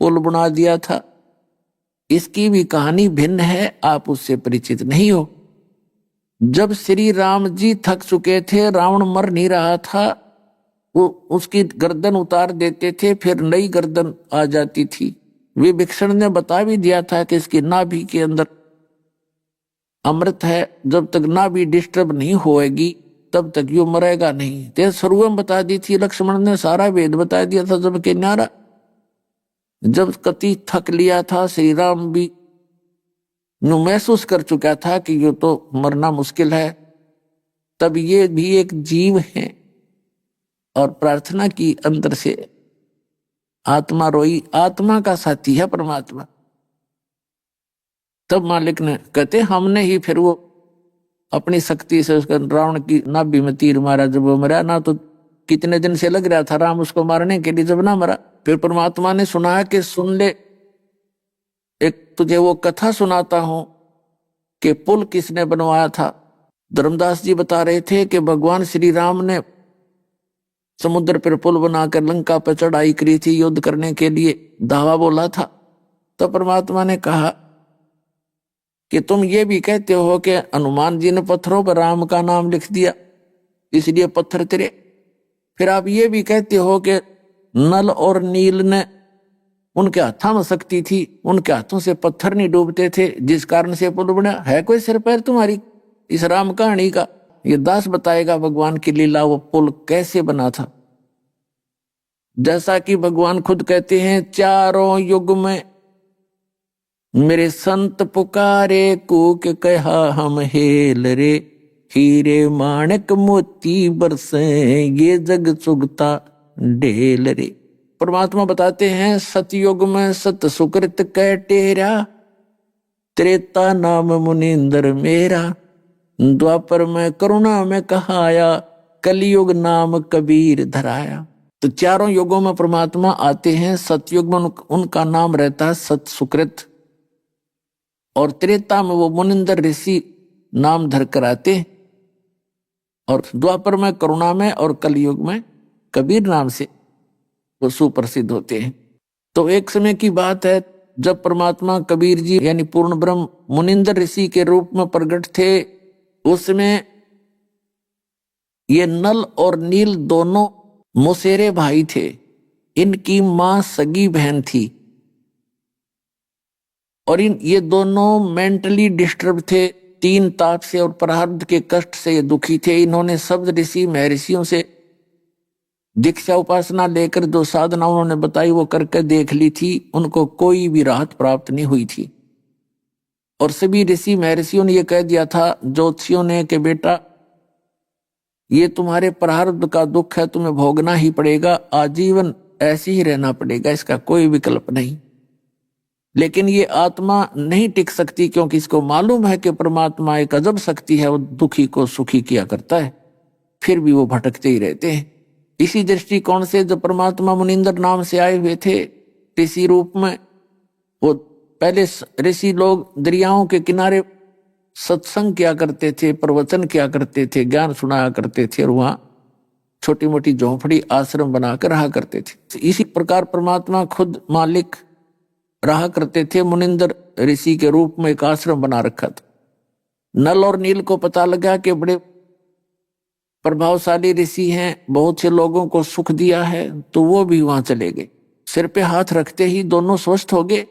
पुल बना दिया था, इसकी भी कहानी भिन्न है, आप उससे परिचित नहीं हो। जब श्री राम जी थक चुके थे, रावण मर नहीं रहा था, वो उसकी गर्दन उतार देते थे, फिर नई गर्दन आ जाती थी। विभीषण ने बता भी दिया था कि इसकी नाभि के अंदर अमृत है, जब तक नाभि डिस्टर्ब नहीं होएगी तब तक यो मरेगा नहीं। ते शुरुआत बता दी थी, लक्ष्मण ने सारा वेद बता दिया था। जब के न्यारा जब कति थक लिया था, श्री राम भी महसूस कर चुका था कि ये तो मरना मुश्किल है, तब ये भी एक जीव है और प्रार्थना की अंदर से आत्मा रोई, आत्मा का साथी है परमात्मा। तब मालिक ने कहते हमने ही फिर वो अपनी शक्ति से उसका रावण की नाभि में तीर मारा। जब वो मरा ना तो कितने दिन से लग रहा था राम उसको मारने के लिए, जब ना मरा फिर परमात्मा ने सुनाया कि सुन ले, एक तुझे वो कथा सुनाता हूं कि पुल किसने बनवाया था। धर्मदास जी बता रहे थे कि भगवान श्री राम ने समुद्र पर पुल बनाकर लंका पर चढ़ाई करी थी युद्ध करने के लिए, धावा बोला था। तो परमात्मा ने कहा कि तुम ये भी कहते हो कि हनुमान जी ने पत्थरों पर राम का नाम लिख दिया इसलिए पत्थर तिरे। फिर आप ये भी कहते हो कि नल और नील ने उनके हाथों में शक्ति थी, उनके हाथों से पत्थर नहीं डूबते थे, जिस कारण से पुल बना। है कोई सिर पैर तुम्हारी इस राम कहानी का? ये दास बताएगा भगवान की लीला, वो पुल कैसे बना था। जैसा कि भगवान खुद कहते हैं, चारों युग में मेरे संत पुकारे कूक कहा हम हेल रे, हीरे माणक मोती बरसे ये जग सुगता ढेल रे। परमात्मा बताते हैं, सतयुग में सत सुकृत कह टेरा, त्रेता नाम मुनिंदर मेरा, द्वापर में करुणा में कहाया, कलयुग नाम कबीर धराया। तो चारों युगों में परमात्मा आते हैं। सतयुग में उनका नाम रहता है सत सुकृत, और त्रेता में वो मुनिंदर ऋषि नाम धर कर आते हैं, और द्वापर में करुणा में और कलयुग में कबीर नाम से वो सुप्रसिद्ध होते हैं। तो एक समय की बात है जब परमात्मा कबीर जी यानी पूर्ण ब्रह्म मुनिंदर ऋषि के रूप में प्रकट थे, उसमें ये नल और नील दोनों मौसेरे भाई थे। इनकी मां सगी बहन थी और ये दोनों मेंटली डिस्टर्ब थे, तीन ताप से और प्रारब्ध के कष्ट से ये दुखी थे। इन्होंने शब्द ऋषि महर्षियों से दीक्षा उपासना लेकर जो साधना उन्होंने बताई वो करके देख ली थी, उनको कोई भी राहत प्राप्त नहीं हुई थी। और सभी ऋषि महर्षियों ने ये कह दिया था ज्योतिषियों ने कि बेटा ये तुम्हारे प्रारब्ध का दुख है, तुम्हें भोगना ही पड़ेगा, आजीवन ऐसे ही रहना पड़ेगा, इसका कोई विकल्प नहीं। लेकिन ये आत्मा नहीं टिक सकती, क्योंकि इसको मालूम है कि परमात्मा एक अजब शक्ति है, वो दुखी को सुखी किया करता है, फिर भी वो भटकते ही रहते हैं। इसी दृष्टिकोण से जब परमात्मा मुनिंदर नाम से आए हुए थे ऋषि रूप में, वो पहले ऋषि लोग दरियाओं के किनारे सत्संग किया करते थे, प्रवचन किया करते थे, ज्ञान सुनाया करते थे, और वहां छोटी मोटी झोंपड़ी आश्रम बनाकर रहा करते थे। इसी प्रकार परमात्मा खुद मालिक रहा करते थे, मुनिंदर ऋषि के रूप में एक आश्रम बना रखा था। नल और नील को पता लगा कि बड़े प्रभावशाली ऋषि हैं, बहुत से लोगों को सुख दिया है, तो वो भी वहां चले गए। सिर पे हाथ रखते ही दोनों स्वस्थ हो गए,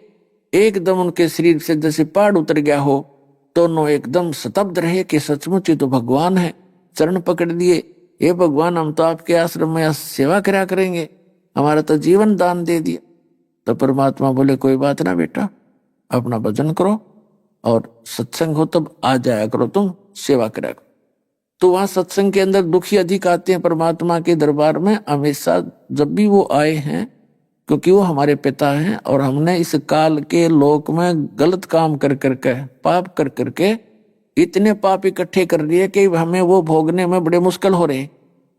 एकदम उनके शरीर से जैसे पहाड़ उतर गया हो। दोनों एकदम स्तब्ध रहे कि सचमुच ये तो भगवान है। चरण पकड़ लिए, हे भगवान हम तो आपके आश्रम में सेवा करा करेंगे, हमारा तो जीवन दान दे दिया। तो परमात्मा बोले कोई बात ना बेटा, अपना भजन करो और सत्संग हो तब आ जाया करो, तुम सेवा करा करो। तो वहां सत्संग के अंदर दुखी अधिक आते हैं परमात्मा के दरबार में हमेशा, जब भी वो आए हैं, क्योंकि वो हमारे पिता हैं और हमने इस काल के लोक में गलत काम कर करके, पाप कर करके इतने पाप इकट्ठे कर लिए कि हमें वो भोगने में बड़े मुश्किल हो रहे।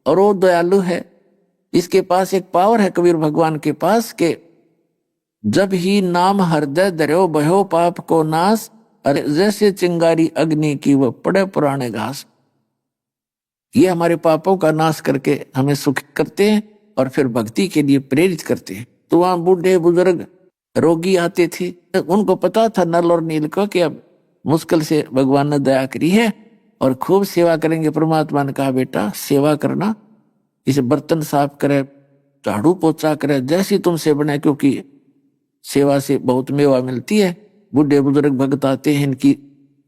और वो दयालु है, इसके पास एक पावर है कबीर भगवान के पास के जब ही नाम हृदय धर्यो भयो पाप को नाश, अरे जैसे चिंगारी अग्नि की वो पड़े पुराने घास। ये हमारे पापों का नाश करके हमें सुख करते हैं और फिर भक्ति के लिए प्रेरित करते हैं। तो वहां बूढ़े बुजुर्ग रोगी आते थे, उनको पता था नल और नील को कि अब मुश्किल से भगवान ने दया करी है और खूब सेवा करेंगे। परमात्मा ने कहा बेटा सेवा करना, इसे बर्तन साफ करे, झाड़ू पोछा करे, जैसी तुमसे बने, क्योंकि सेवा से बहुत मेवा मिलती है। बूढ़े बुजुर्ग भक्त आते हैं, इनकी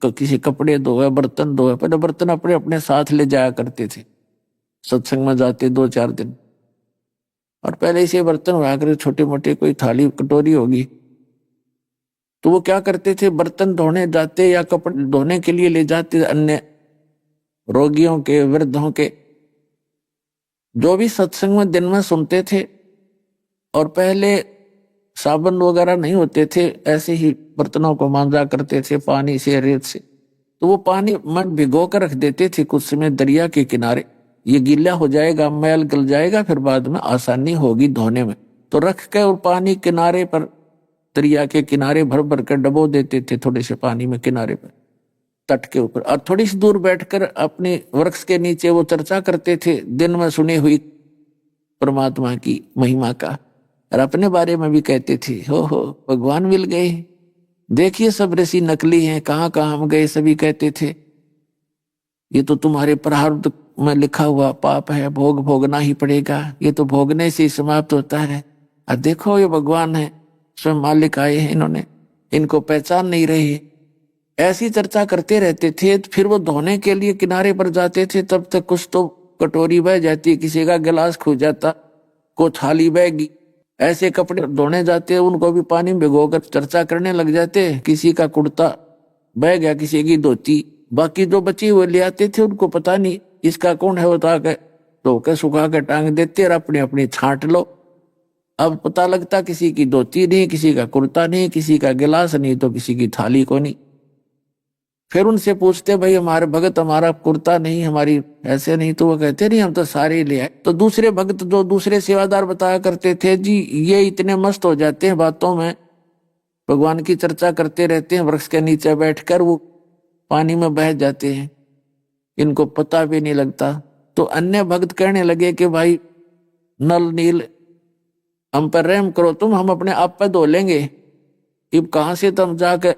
तो किसी कपड़े धोए, बर्तन धोए, पहले बर्तन अपने अपने साथ ले जाया करते थे, सत्संग में जाते 2-4 दिन, और पहले इसे बर्तन हुआ कर छोटे मोटे कोई थाली कटोरी होगी, तो वो क्या करते थे, बर्तन धोने जाते या कपड़े धोने के लिए ले जाते अन्य रोगियों के, वृद्धों के, जो भी सत्संग में दिन में सुनते थे। और पहले साबुन वगैरह नहीं होते थे, ऐसे ही बर्तनों को मांजा करते थे पानी से, रेत से। तो वो पानी में भिगो कर रख देते थे कुछ समय दरिया के किनारे, ये गीला हो जाएगा, मैल गल जाएगा, फिर बाद में आसानी होगी धोने में। तो रख के और पानी किनारे पर, दरिया के किनारे भर भर कर डबो देते थे थोड़े से पानी में किनारे पर, तट के ऊपर। और थोड़ी सी दूर बैठकर अपने वृक्ष के नीचे वो चर्चा करते थे दिन में सुनी हुई परमात्मा की महिमा का, और अपने बारे में भी कहते थे, हो भगवान मिल गए, देखिए सब ऋषि नकली हैं, कहाँ कहाँ हम गए, सभी कहते थे ये तो तुम्हारे प्रारब्ध में लिखा हुआ पाप है, भोगना ही पड़ेगा, ये तो भोगने से ही समाप्त होता है। अब देखो ये भगवान है, स्वयं मालिक आए हैं, इन्होंने इनको पहचान नहीं रही। ऐसी चर्चा करते रहते थे। फिर वो धोने के लिए किनारे पर जाते थे, तब तक कुछ तो कटोरी बह जाती, किसी का गिलास खो जाता, को थाली बहेगी। ऐसे कपड़े धोने जाते हैं उनको भी पानी में भिगोकर चर्चा करने लग जाते हैं। किसी का कुर्ता बह गया, किसी की धोती, बाकी जो बची हुए ले आते थे उनको पता नहीं इसका कौन है, बता के धो के सुखा के टांग देते और अपनी अपनी छांट लो। अब पता लगता किसी की धोती नहीं, किसी का कुर्ता नहीं, किसी का गिलास नहीं, तो किसी की थाली को नहीं। फिर उनसे पूछते भाई हमारे भगत हमारा कुर्ता नहीं, हमारी ऐसे नहीं, तो वो कहते नहीं हम तो सारे ही ले आए। तो दूसरे भगत जो दूसरे सेवादार बताया करते थे जी ये इतने मस्त हो जाते हैं बातों में, भगवान की चर्चा करते रहते हैं, वृक्ष के नीचे बैठकर वो पानी में बह जाते हैं, इनको पता भी नहीं लगता। तो अन्य भक्त कहने लगे कि भाई नल नील हम पर रहम करो तुम, हम अपने आप पर धो लेंगे। अब कहाँ से तुम जाकर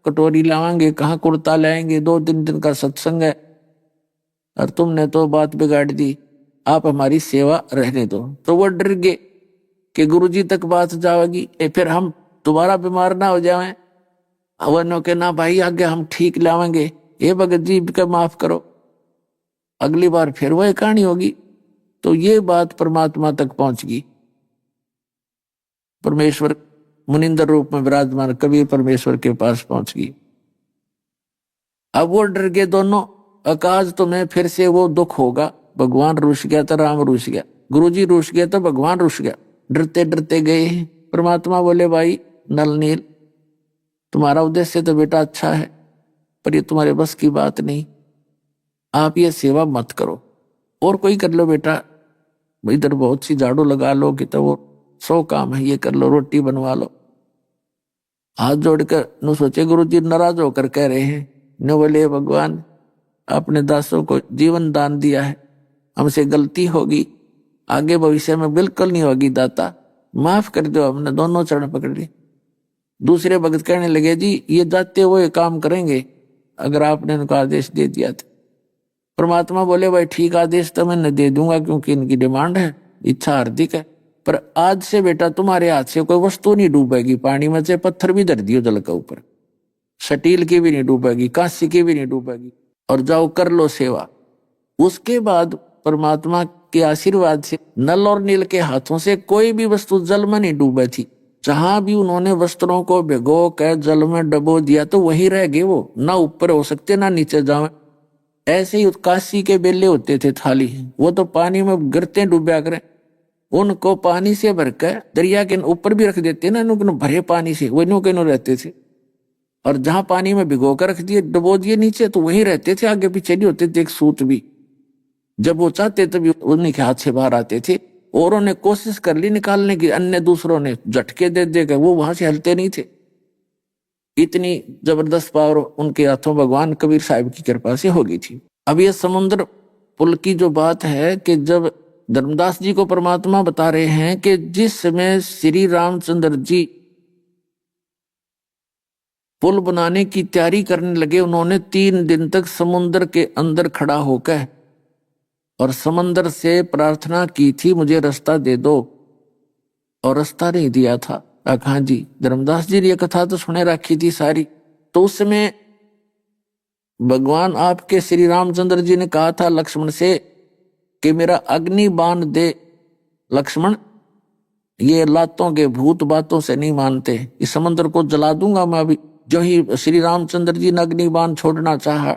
कटोरी लावांगे, कहाँ कुर्ता लाएंगे, 2-3 दिन का सत्संग है और तुमने तो बात बिगाड़ दी, आप हमारी सेवा रहने दो। तो वो डर गए कि गुरुजी तक बात जाएगी, फिर हम दोबारा बीमार ना हो जाएं। अवनों के ना भाई आगे हम ठीक लावेंगे, ये भगत जी का माफ करो, अगली बार फिर वही कहानी होगी। तो ये बात परमात्मा तक पहुंच गई। परमेश्वर मुनिंदर रूप में विराजमान कबीर परमेश्वर के पास पहुंच गई। अब वो डर गए दोनों, अकाज तुम्हें फिर से वो दुख होगा। भगवान रुस गया तो राम रुस गया, गुरुजी रुस गया तो भगवान रुस गया, डरते डरते गए। परमात्मा बोले भाई नल नील तुम्हारा उद्देश्य तो बेटा अच्छा है, पर ये तुम्हारे बस की बात नहीं, आप ये सेवा मत करो, और कोई कर लो बेटा, इधर बहुत सी झाड़ू लगा लो कि तो वो 100 काम है, ये कर लो, रोटी बनवा लो। हाथ जोड़कर नु सोचे गुरुजी नाराज होकर कह रहे हैं, न बोले भगवान आपने दासों को जीवन दान दिया है, हमसे गलती होगी, आगे भविष्य में बिल्कुल नहीं होगी दाता, माफ कर दो। हमने दोनों चरण पकड़ लिए। दूसरे भगत कहने लगे जी ये जाते हुए काम करेंगे अगर आपने उनको आदेश दे दिया था। परमात्मा बोले भाई ठीक आदेश तो मैं दे दूंगा क्योंकि इनकी डिमांड है, इच्छा हार्दिक है, पर आज से बेटा तुम्हारे हाथ से कोई वस्तु नहीं डूबेगी पानी में, से पत्थर भी धर दियो जल के ऊपर, स्टील की भी नहीं डूबेगी, कांस्य की भी नहीं डूबेगी, और जाओ कर लो सेवा। उसके बाद परमात्मा के आशीर्वाद से नल और नील के हाथों से कोई भी वस्तु जल में नहीं डूबी थी। जहां भी उन्होंने वस्त्रों को भिगो कर जल में डबो दिया तो वहीं रह गए, वो ना ऊपर हो सकते ना नीचे जावे। ऐसे ही कांसी के बेले होते थे थाली, वो तो पानी में गिरते डूबा करें, उनको पानी से भरकर दरिया के ऊपर भी रख देते ना, भरे पानी से वो नो रहते थे। और जहां पानी में भिगो कर रख दिए डबो दिए नीचे तो वहीं रहते थे, आगे पीछे नहीं होते थे एक सूत भी। जब वो चाहते तभी उन्हीं के हाथ से बाहर आते थे। औरों ने कोशिश कर ली निकालने की, अन्य दूसरों ने झटके दे देकर वो वहां से हलते नहीं थे। इतनी जबरदस्त पावर उनके हाथों भगवान कबीर साहिब की कृपा से हो गई थी। अब ये समुद्र पुल की जो बात है कि जब धर्मदास जी को परमात्मा बता रहे हैं कि जिस समय श्री रामचंद्र जी पुल बनाने की तैयारी करने लगे, उन्होंने 3 दिन तक समुद्र के अंदर खड़ा होकर और समंदर से प्रार्थना की थी मुझे रास्ता दे दो, और रास्ता नहीं दिया था। हाँ जी, धर्मदास जी ने यह कथा तो सुने रखी थी सारी। तो उस समय भगवान आपके श्री रामचंद्र जी ने कहा था लक्ष्मण से कि मेरा अग्नि बाण दे लक्ष्मण, ये लातों के भूत बातों से नहीं मानते, इस समंदर को जला दूंगा मैं अभी। जो ही श्री रामचंद्र जी ने अग्नि बाण छोड़ना चाहा,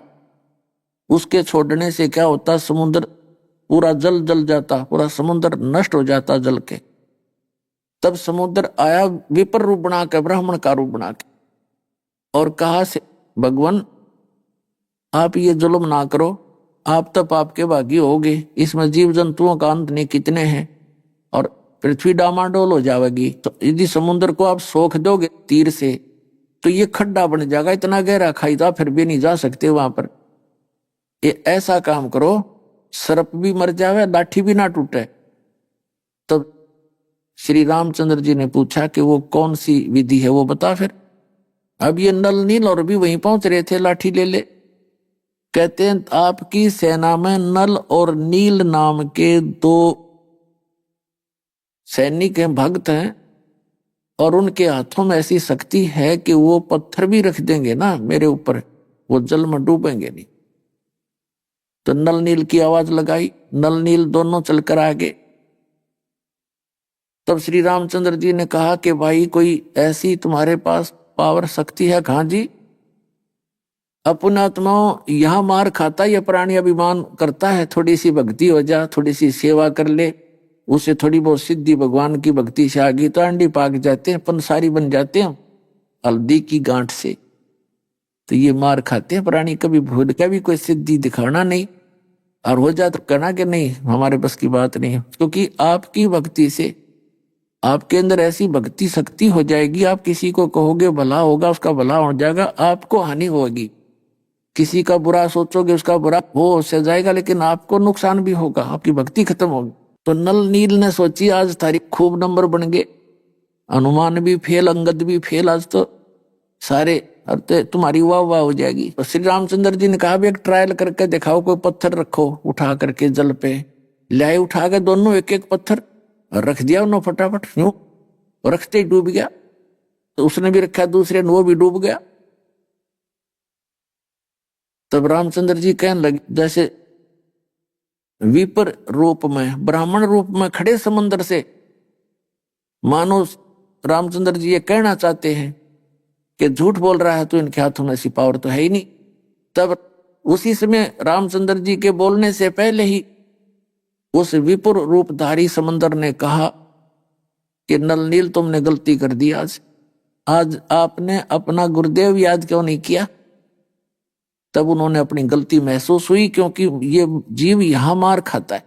उसके छोड़ने से क्या होता, समुद्र पूरा जल जाता, पूरा समुद्र नष्ट हो जाता जल के। तब समुद्र आया विपर रूप बना के, ब्राह्मण का रूप बना के, और कहा से भगवान आप ये जुल्म ना करो, आप तो पाप के भागी होगे, इसमें जीव जंतुओं का अंत नहीं कितने हैं, और पृथ्वी डामाडोल हो जाएगी। तो यदि समुद्र को आप सोख दोगे तीर से तो ये खड्डा बन जाएगा, इतना गहरा खाई था फिर भी नहीं जा सकते वहां पर। ये ऐसा काम करो सर्प भी मर जावे, लाठी भी ना टूटे। तब श्री रामचंद्र जी ने पूछा कि वो कौन सी विधि है वो बता फिर। अब ये नल नील और भी वहीं पहुंच रहे थे लाठी ले ले। कहते हैं आपकी सेना में नल और नील नाम के 2 सैनिक हैं, भक्त हैं, और उनके हाथों में ऐसी शक्ति है कि वो पत्थर भी रख देंगे ना मेरे ऊपर, वो जल में डूबेंगे नहीं। तो नल नील की आवाज लगाई, नल नील दोनों चलकर आगे। तब श्री रामचंद्र जी ने कहा कि भाई कोई ऐसी तुम्हारे पास पावर शक्ति है? कहाँ जी? अपना आत्माओं यहाँ मार खाता यह प्राणी अभिमान करता है, थोड़ी सी भक्ति हो जा, थोड़ी सी सेवा कर ले, उसे थोड़ी बहुत सिद्धि भगवान की भक्ति से आ गई तो अंडी पाक जाते हैं, पंसारी बन जाते हैं हल्दी की गांठ से। तो ये मार खाते हैं प्राणी, कभी भूल का भी कोई सिद्धि दिखाना नहीं, और हो जाए तो कहना कि नहीं हमारे बस की बात नहीं। क्योंकि आपकी भक्ति से आपके अंदर ऐसी भक्ति शक्ति हो जाएगी, आप किसी को कहोगे भला होगा, उसका भला हो जाएगा, आपको हानि होगी। किसी का बुरा सोचोगे, उसका बुरा हो जाएगा, लेकिन आपको नुकसान भी होगा, आपकी भक्ति खत्म होगी। तो नल नील ने सोची आज तारीख खूब नंबर बन गए, हनुमान भी फेल, अंगद भी फेल, आज तो सारे अरे तुम्हारी वाह वाह हो जाएगी। तो श्री रामचंद्र जी ने कहा भी एक ट्रायल करके दिखाओ, कोई पत्थर रखो उठा करके जल पे लाए, उठा के दोनों एक एक पत्थर रख दिया उन्होंने फटाफट, यूं रखते ही डूब गया। तो उसने भी रखा दूसरे ने, वो भी डूब गया। तब रामचंद्र जी कहने लगे जैसे विपर रूप में, ब्राह्मण रूप में खड़े समंदर से, मानो रामचंद्र जी ये कहना चाहते हैं कि झूठ बोल रहा है तो इनके हाथों में ऐसी पावर तो है ही नहीं। तब उसी समय रामचंद्र जी के बोलने से पहले ही उस विपुर रूपधारी समंदर ने कहा कि नल नील तुमने गलती कर दी, आज आपने अपना गुरुदेव याद क्यों नहीं किया। तब उन्होंने अपनी गलती महसूस हुई, क्योंकि ये जीव यहां मार खाता है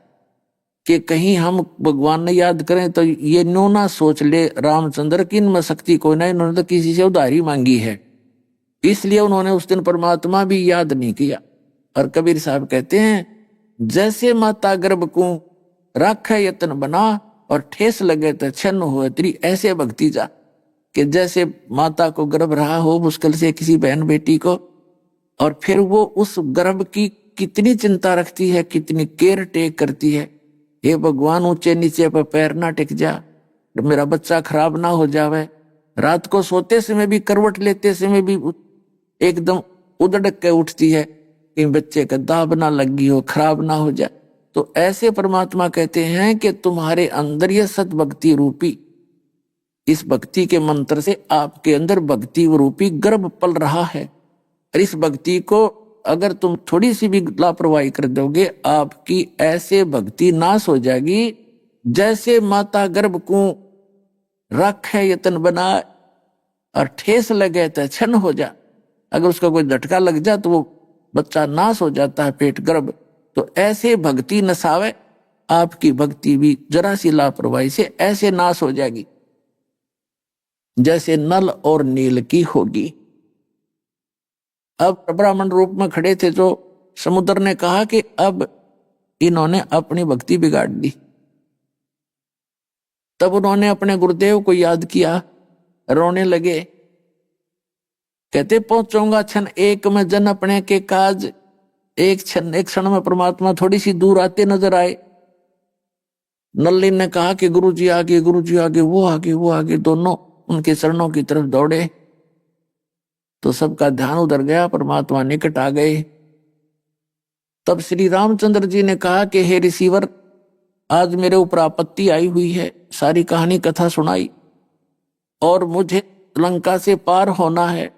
कि कहीं हम भगवान ने याद करें तो ये नो ना सोच ले रामचंद्र की इनमें शक्ति कोई ना, इन्होंने तो किसी से उधारी मांगी है। इसलिए उन्होंने उस दिन परमात्मा भी याद नहीं किया। और कबीर साहब कहते हैं जैसे माता गर्भ को राख यत्न बना और ठेस लगे तो छन्न हो तेरी, ऐसे भक्ति जा कि जैसे माता को गर्भ रहा हो मुश्किल से किसी बहन बेटी को, और फिर वो उस गर्भ की कितनी चिंता रखती है, कितनी केयर टेक करती है। हे भगवान ऊंचे नीचे पर पैर ना टिक जा, मेरा बच्चा खराब ना हो जावे। रात को सोते समय भी, करवट लेते समय भी एकदम उदड़क के उठती है कि बच्चे का दाब ना लगी हो, खराब ना हो जाए। तो ऐसे परमात्मा कहते हैं कि तुम्हारे अंदर यह सतभक्ति रूपी, इस भक्ति के मंत्र से आपके अंदर भक्ति रूपी गर्भ पल रहा है। और इस भक्ति को अगर तुम थोड़ी सी भी लापरवाही कर दोगे, आपकी ऐसे भक्ति नाश हो जाएगी जैसे माता गर्भ को राखे यतन बना और ठेस लगे तो छन हो जा। अगर उसका कोई झटका लग जाए तो वो बच्चा नाश हो जाता है, पेट गर्भ। तो ऐसे भक्ति नसावे, आपकी भक्ति भी जरा सी लापरवाही से ऐसे नाश हो जाएगी जैसे नल और नील की होगी। अब ब्राह्मण रूप में खड़े थे जो समुद्र ने कहा कि अब इन्होंने अपनी भक्ति बिगाड़ दी। तब उन्होंने अपने गुरुदेव को याद किया, रोने लगे, कहते पहुंचूंगा क्षण एक में जन अपने के काज। एक क्षण में परमात्मा थोड़ी सी दूर आते नजर आए। नल्ली ने कहा कि गुरुजी आगे, गुरुजी आगे, वो आगे, वो आगे, दोनों उनके चरणों की तरफ दौड़े। तो सबका ध्यान उधर गया, परमात्मा निकट आ गए। तब श्री रामचंद्र जी ने कहा कि हे रिसीवर, आज मेरे ऊपर आपत्ति आई हुई है। सारी कहानी कथा सुनाई और मुझे लंका से पार होना है।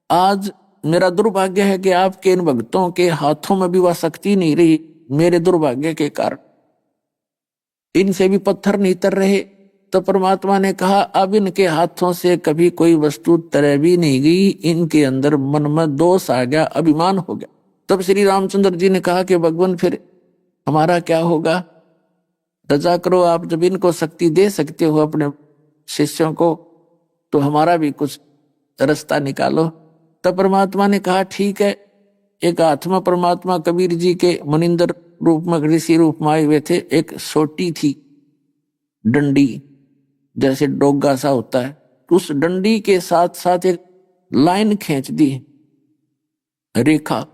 आज मेरा दुर्भाग्य है कि आपके इन भक्तों के हाथों में भी वह शक्ति नहीं रही, मेरे दुर्भाग्य के कारण इनसे भी पत्थर नहीं तर रहे। तो परमात्मा ने कहा अब इनके हाथों से कभी कोई वस्तु तरह भी नहीं गई, इनके अंदर मन में दोष आ गया, अभिमान हो गया। तब श्री रामचंद्र जी ने कहा कि भगवान फिर हमारा क्या होगा, रजा करो, आप जब इनको शक्ति दे सकते हो अपने शिष्यों को तो हमारा भी कुछ रास्ता निकालो। तब परमात्मा ने कहा ठीक है। एक आत्मा परमात्मा कबीर जी के मुनिंदर रूप में, ऋषि रूप में आए हुए थे। एक सोटी थी डंडी, जैसे डोगा सा होता है, उस डंडी के साथ साथ एक लाइन खींच दी, रेखा,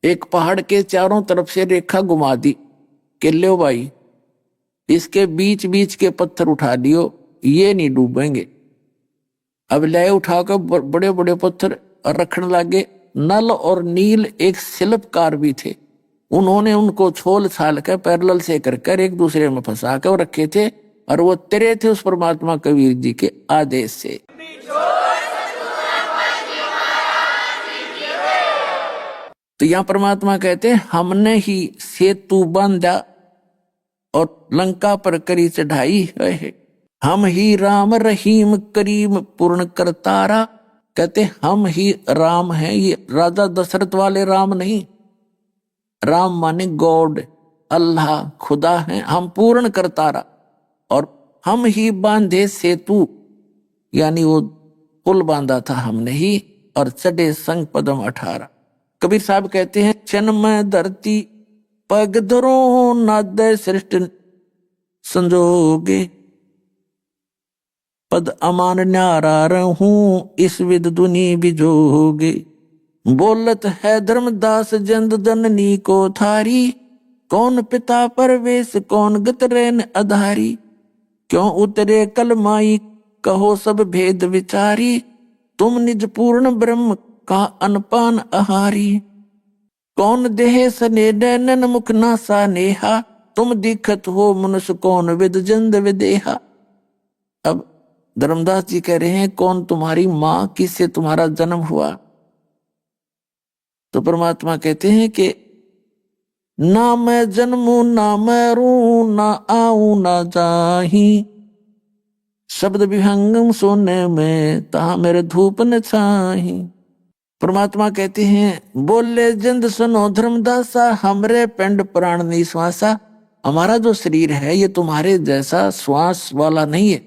एक पहाड़ के चारों तरफ से रेखा घुमा दी कि लो भाई इसके बीच बीच के पत्थर उठा लियो, ये नहीं डूबेंगे। अब ले उठाकर बड़े बड़े पत्थर रखने लगे। नल और नील एक शिल्पकार भी थे, उन्होंने उनको छोल छाल कर पैरेलल से कर एक दूसरे में फंसा कर रखे थे और वो तेरे थे उस परमात्मा कबीर जी के आदेश से। तो यहाँ परमात्मा कहते हैं हमने ही सेतु बांधा और लंका पर करी चढ़ाई है, हम ही राम रहीम करीम पूर्ण करतारा। कहते हम ही राम हैं, ये राजा दशरथ वाले राम नहीं। राम माने गॉड, अल्लाह, खुदा है, हम पूर्ण करतारा। और हम ही बांधे सेतु, यानी वो पुल बांधा था हमने ही, और चढ़े संग पदम 18। कबीर साहब कहते हैं जन्म धरती पग धरो नाद सृष्टि संजोगे, पद अमान न्यारा रहूं इस विद दुनी बिजोगे। बोलत है धर्मदास जंद जननी को थारी, कौन पिता परवेश कौन गतरेन अधारी। क्यों उतरे कलमाई कहो सब भेद विचारी, तुम निज पूर्ण ब्रह्म का अनपान आहारी। कौन देह सने नैनन मुख नासा नेहा, तुम दिखत हो मनुष्य कौन विद जंद विदेहा। अब धर्मदास जी कह रहे हैं कौन तुम्हारी माँ, किससे तुम्हारा जन्म हुआ। तो परमात्मा कहते हैं कि ना मैं जन्मू ना मैं रू ना आऊं ना जाही, शब्द विहंगम सोने में ता मेरे धूप न छाही। परमात्मा कहते हैं बोले जंद सुनो धर्मदासा, हमरे पिंड प्राण निश्वासा। हमारा जो शरीर है ये तुम्हारे जैसा श्वास वाला नहीं है,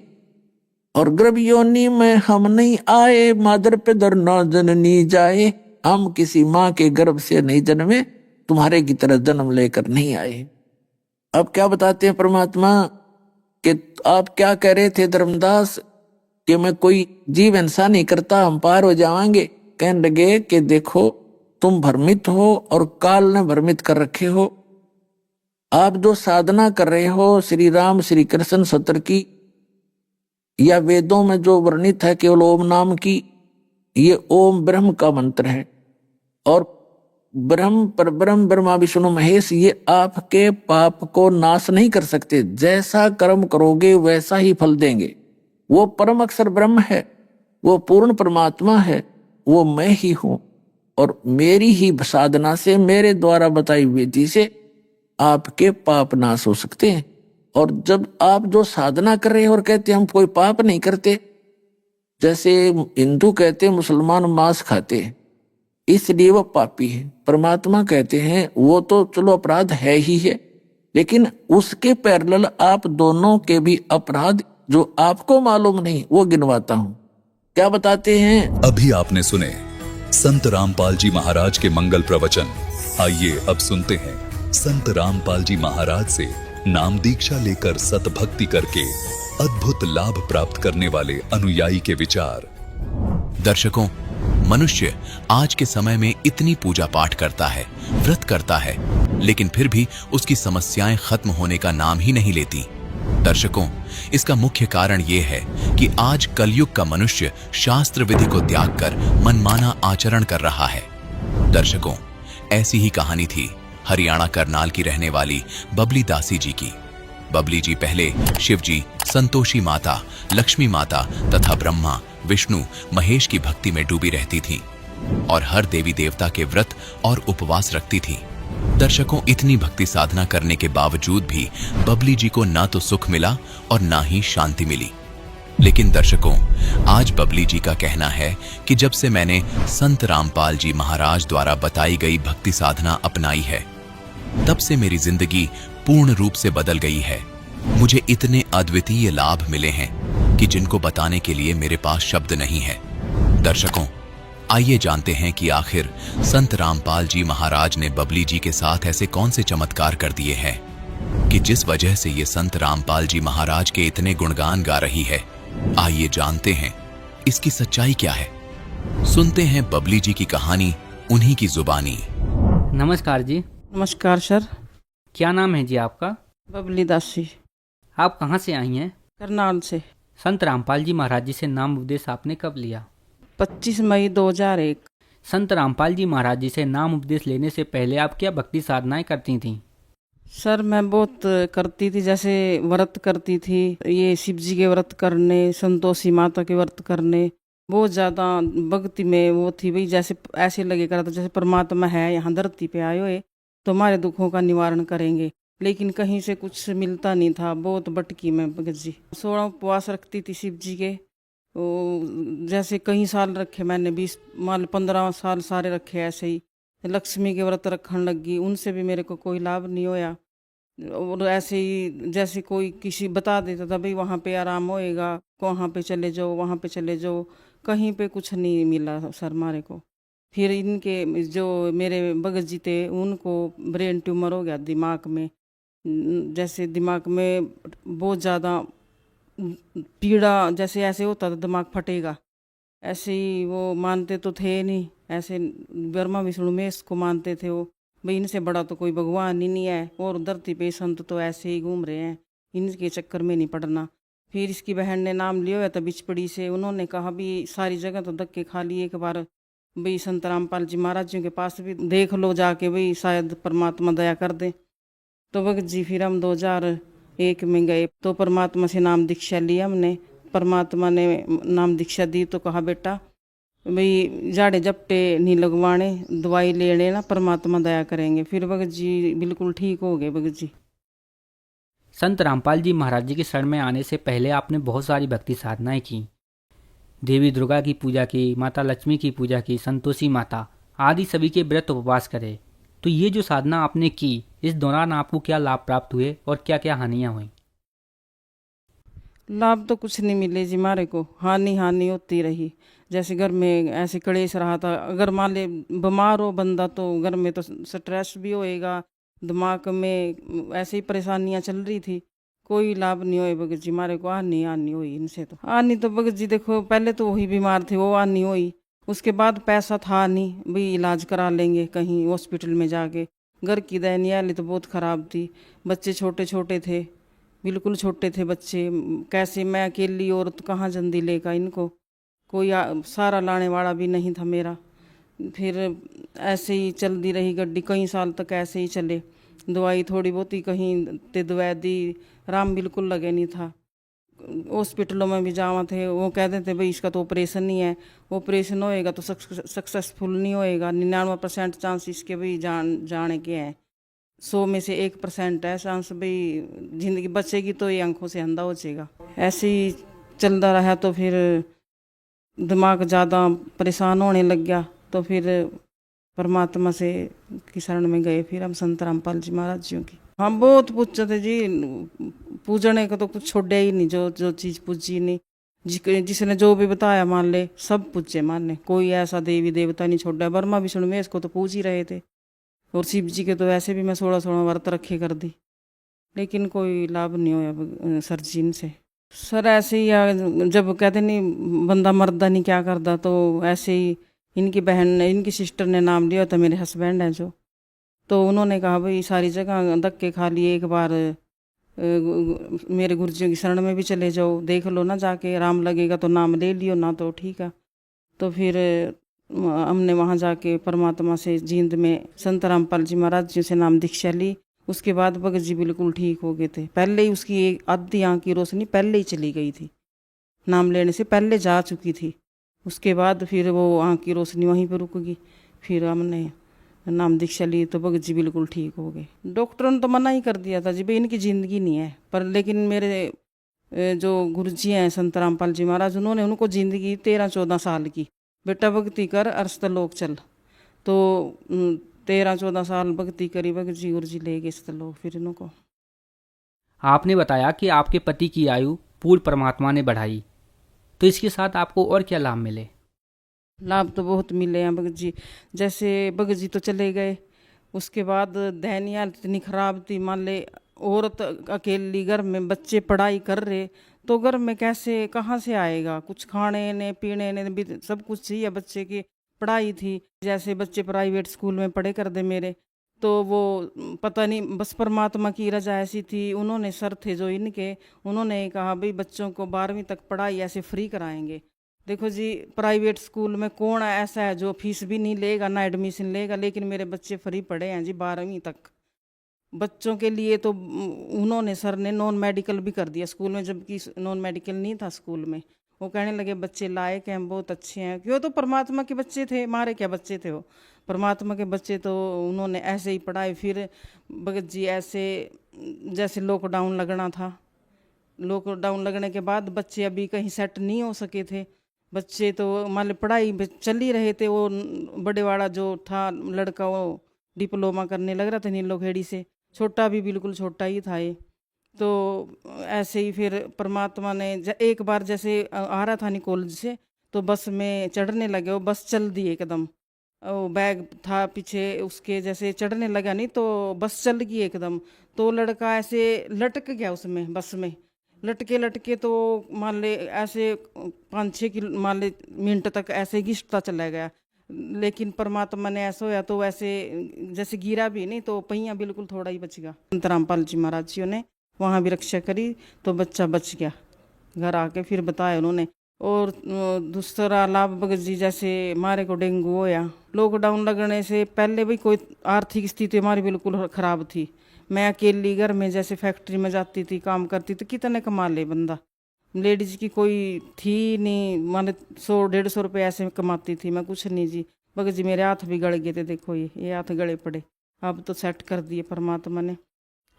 और गर्भ योनि में हम नहीं आए, मादर पिदर न जननी जाए। हम किसी माँ के गर्भ से नहीं जन्मे, तुम्हारे की तरह जन्म लेकर नहीं आए। अब क्या बताते हैं परमात्मा कि आप क्या कह रहे थे धर्मदास कि मैं कोई जीव हिंसा नहीं करता, हम पार हो जाएंगे। कहने लगे कि देखो तुम भ्रमित हो और काल ने भ्रमित कर रखे हो। आप जो साधना कर रहे हो श्री राम श्री कृष्ण सत्र की, या वेदों में जो वर्णित है केवल ओम नाम की, ये ओम ब्रह्म का मंत्र है। और ब्रह्म पर ब्रह्म ब्रह्मा विष्णु महेश ये आपके पाप को नाश नहीं कर सकते। जैसा कर्म करोगे वैसा ही फल देंगे। वो परम अक्षर ब्रह्म है, वो पूर्ण परमात्मा है, वो मैं ही हूं। और मेरी ही साधना से, मेरे द्वारा बताई विधि से आपके पाप नाश हो सकते हैं। और जब आप जो साधना कर रहे हो और कहते हम कोई पाप नहीं करते, जैसे हिंदू कहते मुसलमान मांस खाते हैं इसलिए वो पापी है, परमात्मा कहते हैं वो तो चलो अपराध है ही है, लेकिन उसके पैरेलल आप दोनों के भी अपराध जो आपको मालूम नहीं वो गिनवाता हूं। क्या बताते हैं? अभी आपने सुने संत रामपाल जी महाराज के मंगल प्रवचन। आइए अब सुनते हैं संत रामपाल जी महाराज से नाम दीक्षा लेकर सतभक्ति करके अद्भुत लाभ प्राप्त करने वाले अनुयायी के विचार। दर्शकों, मनुष्य आज के समय में इतनी पूजा पाठ करता है, व्रत करता है, लेकिन फिर भी उसकी समस्याएं खत्म होने का नाम ही नहीं लेती। दर्शकों, इसका मुख्य कारण यह है कि आज कलयुग का मनुष्य शास्त्र विधि को त्याग कर मनमाना आचरण कर रहा है। दर्शकों, ऐसी ही कहानी थी हरियाणा करनाल की रहने वाली बबली दासी जी की। बबली जी पहले शिव जी, संतोषी माता, लक्ष्मी माता तथा ब्रह्मा, विष्णु, महेश की भक्ति में डूबी रहती थी और हर देवी देवता के व्रत और उपवास रखती थी। दर्शकों, इतनी भक्ति साधना करने के बावजूद भी बबली जी को ना तो सुख मिला और ना ही शांति मिली। लेकिन दर्शकों, आज बबली जी का कहना है कि जब से मैंने संत रामपाल जी महाराज द्वारा बताई गई भक्ति साधना अपनाई है, तब से मेरी जिंदगी पूर्ण रूप से बदल गई है। मुझे इतने अद्वितीय लाभ मिले हैं कि जिनको बताने के लिए मेरे पास शब्द नहीं है। दर्शकों, आइए जानते हैं कि आखिर संत रामपाल जी महाराज ने बबली जी के साथ ऐसे कौन से चमत्कार कर दिए हैं कि जिस वजह से ये संत रामपाल जी महाराज के इतने गुणगान गा रही है। आइए जानते हैं इसकी सच्चाई क्या है। सुनते हैं बबली जी की कहानी उन्हीं की जुबानी। नमस्कार जी। नमस्कार सर। क्या नाम है जी आपका? बबली दासी। आप कहाँ से आई हैं? करनाल से। संत रामपाल जी महाराज जी से नाम उपदेश आपने कब लिया? 25 मई 2001। संत रामपाल जी महाराज जी से नाम उपदेश लेने से पहले आप क्या भक्ति साधनाएं करती थीं? सर मैं बहुत करती थी, जैसे व्रत करती थी, ये शिव जी के व्रत करने, संतोषी माता के व्रत करने, बहुत ज़्यादा भक्ति में वो थी भाई। जैसे ऐसे लगे करा था जैसे परमात्मा है यहाँ धरती पे आए हुए तो हमारे दुखों का निवारण करेंगे, लेकिन कहीं से कुछ मिलता नहीं था। बहुत भटकी मैं भगत जी। 16 उपवास रखती थी शिव जी के। वो जैसे कई साल रखे मैंने, 20 मान 15 साल सारे रखे ऐसे ही। लक्ष्मी के व्रत रखने लगी, उनसे भी मेरे को कोई लाभ नहीं होया। और ऐसे ही जैसे कोई किसी बता देता था भाई वहाँ पे आराम होएगा, वहाँ पे चले जाओ, वहाँ पे चले जाओ, कहीं पे कुछ नहीं मिला सर हमारे को। फिर इनके जो मेरे भगत जी थे उनको ब्रेन ट्यूमर हो गया दिमाग में। जैसे दिमाग में बहुत ज़्यादा पीड़ा, जैसे ऐसे होता था दिमाग फटेगा, ऐसे ही वो मानते तो थे नहीं। ऐसे ब्रह्मा विष्णु महेश को मानते थे वो, भाई इनसे बड़ा तो कोई भगवान ही नहीं है, और धरती पे संत तो ऐसे ही घूम रहे हैं, इनके चक्कर में नहीं पड़ना। फिर इसकी बहन ने नाम लिया हुआ था बिचपड़ी से, उन्होंने कहा भी सारी जगह तो धक्के खा लिए, एक बार भाई संत रामपाल जी महाराज जी के पास भी देख लो जाके, भाई शायद परमात्मा दया कर दे। तो भगत जी फिर हम 2001 में गए तो परमात्मा से नाम दीक्षा ली हमने। परमात्मा ने नाम दीक्षा दी तो कहा बेटा भाई जाड़े जपटे नहीं लगवाने, दवाई ले लेना, परमात्मा दया करेंगे। फिर भगत जी बिल्कुल ठीक हो गए भगत जी। संत रामपाल जी महाराज जी के शरण में आने से पहले आपने बहुत सारी भक्ति साधनाएं की। देवी दुर्गा की पूजा की, माता लक्ष्मी की पूजा की, संतोषी माता आदि सभी के व्रत उपवास करे। तो ये जो साधना आपने की, इस दौरान आपको क्या लाभ प्राप्त हुए और क्या क्या हानियां हुई? लाभ तो कुछ नहीं मिले जी हमारे को, हानि होती रही। जैसे घर में ऐसे कलेश रहा था, अगर मान ले बीमार हो बंदा तो घर में तो स्ट्रेस भी होएगा, दिमाग में ऐसे ही परेशानियां चल रही थी। कोई लाभ नहीं हुए भगत जी हमारे को, हानि हुई इनसे। तो हानि तो भगत जी देखो, पहले तो वही बीमार थे, वो हानि हुई। उसके बाद पैसा था नहीं, भाई इलाज करा लेंगे कहीं हॉस्पिटल में जाके। घर की दयनीय हालत तो बहुत ख़राब थी, बच्चे छोटे छोटे थे, बिल्कुल छोटे थे बच्चे। कैसे मैं अकेली औरत कहाँ जल्दी लेगा इनको, कोई सारा लाने वाला भी नहीं था मेरा। फिर ऐसे ही चलती रही गड्डी, कई साल तक ऐसे ही चले। दवाई थोड़ी बहुत ही कहीं ते दवाई दी, राम बिल्कुल लगे नहीं था। हॉस्पिटलों में भी जावा थे, वो कहते थे भाई इसका तो ऑपरेशन नहीं है, ऑपरेशन होएगा तो सक्सेसफुल नहीं होएगा, 99% चांस इसके भाई जाने के हैं, 100 में से 1% है चांस भाई जिंदगी बचेगी तो ये आंखों से अंधा हो जाएगा। ऐसे ही चलता रहा तो फिर दिमाग ज़्यादा परेशान होने लग गया। तो फिर परमात्मा से की शरण में गए, फिर हम संत रामपाल जी महाराज जी की। हम बहुत पूछते थे जी, पूजने को तो कुछ छोड़े ही नहीं, जो चीज़ पूजी नहीं, जिसने जो भी बताया मान ले, सब पूजे मान ले, कोई ऐसा देवी देवता नहीं छोड़ा। ब्रह्मा विष्णु महेश को तो पूज ही रहे थे, और शिव जी के तो वैसे भी मैं 16 व्रत रखे कर दी, लेकिन कोई लाभ नहीं होया सर जी इनसे। सर ऐसे ही जब कहते नहीं बंदा मरदा नहीं क्या करता, तो ऐसे ही इनकी बहन ने, इनकी सिस्टर ने नाम लिया था, मेरे हस्बैंड हैं जो, तो उन्होंने कहा भाई सारी जगह धक्के खा लिए, एक बार मेरे गुरुजियों की शरण में भी चले जाओ, देख लो ना जाके, राम लगेगा तो नाम ले लियो, ना तो ठीक है। तो फिर हमने वहाँ जाके परमात्मा से जींद में संत रामपाल जी महाराज जी से नाम दीक्षा ली। उसके बाद भगत जी बिल्कुल ठीक हो गए थे। पहले ही उसकी एक आधी आँख की रोशनी पहले ही चली गई थी, नाम लेने से पहले जा चुकी थी। उसके बाद फिर वो आँख की रोशनी वहीं पर रुक गई। फिर हमने नाम दीक्षा ली तो भगत जी बिल्कुल ठीक हो गए। डॉक्टरों ने तो मना ही कर दिया था जी भाई इनकी ज़िंदगी नहीं है, पर लेकिन मेरे जो गुरु जी हैं संत रामपाल जी महाराज, उन्होंने उनको ज़िंदगी 13-14 साल की, बेटा भक्ति कर अरस्तलोक चल। तो 13-14 साल भक्ति करी भगत जी, गुरु जी ले गए स्तलोक फिर इनको। आपने बताया कि आपके पति की आयु पूर्ण परमात्मा ने बढ़ाई, तो इसके साथ आपको और क्या लाभ मिले? लाभ तो बहुत मिले हैं भगत जी। जैसे भगत जी तो चले गए, उसके बाद दयनीय हालत इतनी खराब थी, मान ले औरत अकेली घर में, बच्चे पढ़ाई कर रहे तो घर में कैसे कहाँ से आएगा, कुछ खाने ने पीने ने भी सब कुछ चाहिए। बच्चे की पढ़ाई थी, जैसे बच्चे प्राइवेट स्कूल में पढ़े कर दे मेरे, तो वो पता नहीं बस परमात्मा की रजा ऐसी थी। उन्होंने सर थे जो इनके, उन्होंने कहा भाई बच्चों को 12वीं तक पढ़ाई ऐसे फ्री कराएंगे। देखो जी प्राइवेट स्कूल में कौन ऐसा है जो फीस भी नहीं लेगा ना एडमिशन लेगा, लेकिन मेरे बच्चे फ्री पढ़े हैं जी 12वीं तक। बच्चों के लिए तो उन्होंने सर ने नॉन मेडिकल भी कर दिया स्कूल में, जबकि नॉन मेडिकल नहीं था स्कूल में। वो कहने लगे बच्चे लायक हैं, बहुत अच्छे हैं, क्यों तो परमात्मा के बच्चे थे, हमारे क्या बच्चे थे, वो परमात्मा के बच्चे। तो उन्होंने ऐसे ही पढ़ाए। फिर भगत जी ऐसे जैसे लॉकडाउन लगना था, लॉकडाउन लगने के बाद बच्चे अभी कहीं सेट नहीं हो सके थे। बच्चे तो मान लो पढ़ाई चल ही रहे थे। वो बड़े वाला जो था लड़का, वो डिप्लोमा करने लग रहा था नीलोखेड़ी से, छोटा भी बिल्कुल छोटा ही था ये। तो ऐसे ही फिर परमात्मा ने एक बार जैसे आ रहा था नहीं कॉलेज से, तो बस में चढ़ने लगे, वो बस चल दी एकदम। वो बैग था पीछे उसके, जैसे चढ़ने लगा नहीं तो बस चल गई एकदम। तो लड़का ऐसे लटक गया उसमें, बस में लटके लटके तो मान ले ऐसे 5-6 किलो मान ले मिनट तक ऐसे घिसता चला गया। लेकिन परमात्मा ने ऐसा होया तो वैसे जैसे गिरा भी नहीं, तो पहिया बिल्कुल थोड़ा ही बच गया। संत रामपाल जी महाराज जी ने वहाँ भी रक्षा करी तो बच्चा बच गया। घर आके फिर बताया उन्होंने। और दूसरा लाभ भगत जी, जैसे हमारे को डेंगू होया लॉकडाउन लगने से पहले भी, कोई आर्थिक स्थिति हमारी बिल्कुल खराब थी। मैं अकेली घर में जैसे फैक्ट्री में जाती थी, काम करती थी, कितने कमा ले बंदा। लेडीज की कोई थी नहीं, माने 100-150 रुपये ऐसे कमाती थी मैं, कुछ नहीं जी। भगत जी मेरे हाथ भी गड़ गए थे, देखो ये हाथ गड़े पड़े, अब तो सेट कर दिए परमात्मा ने।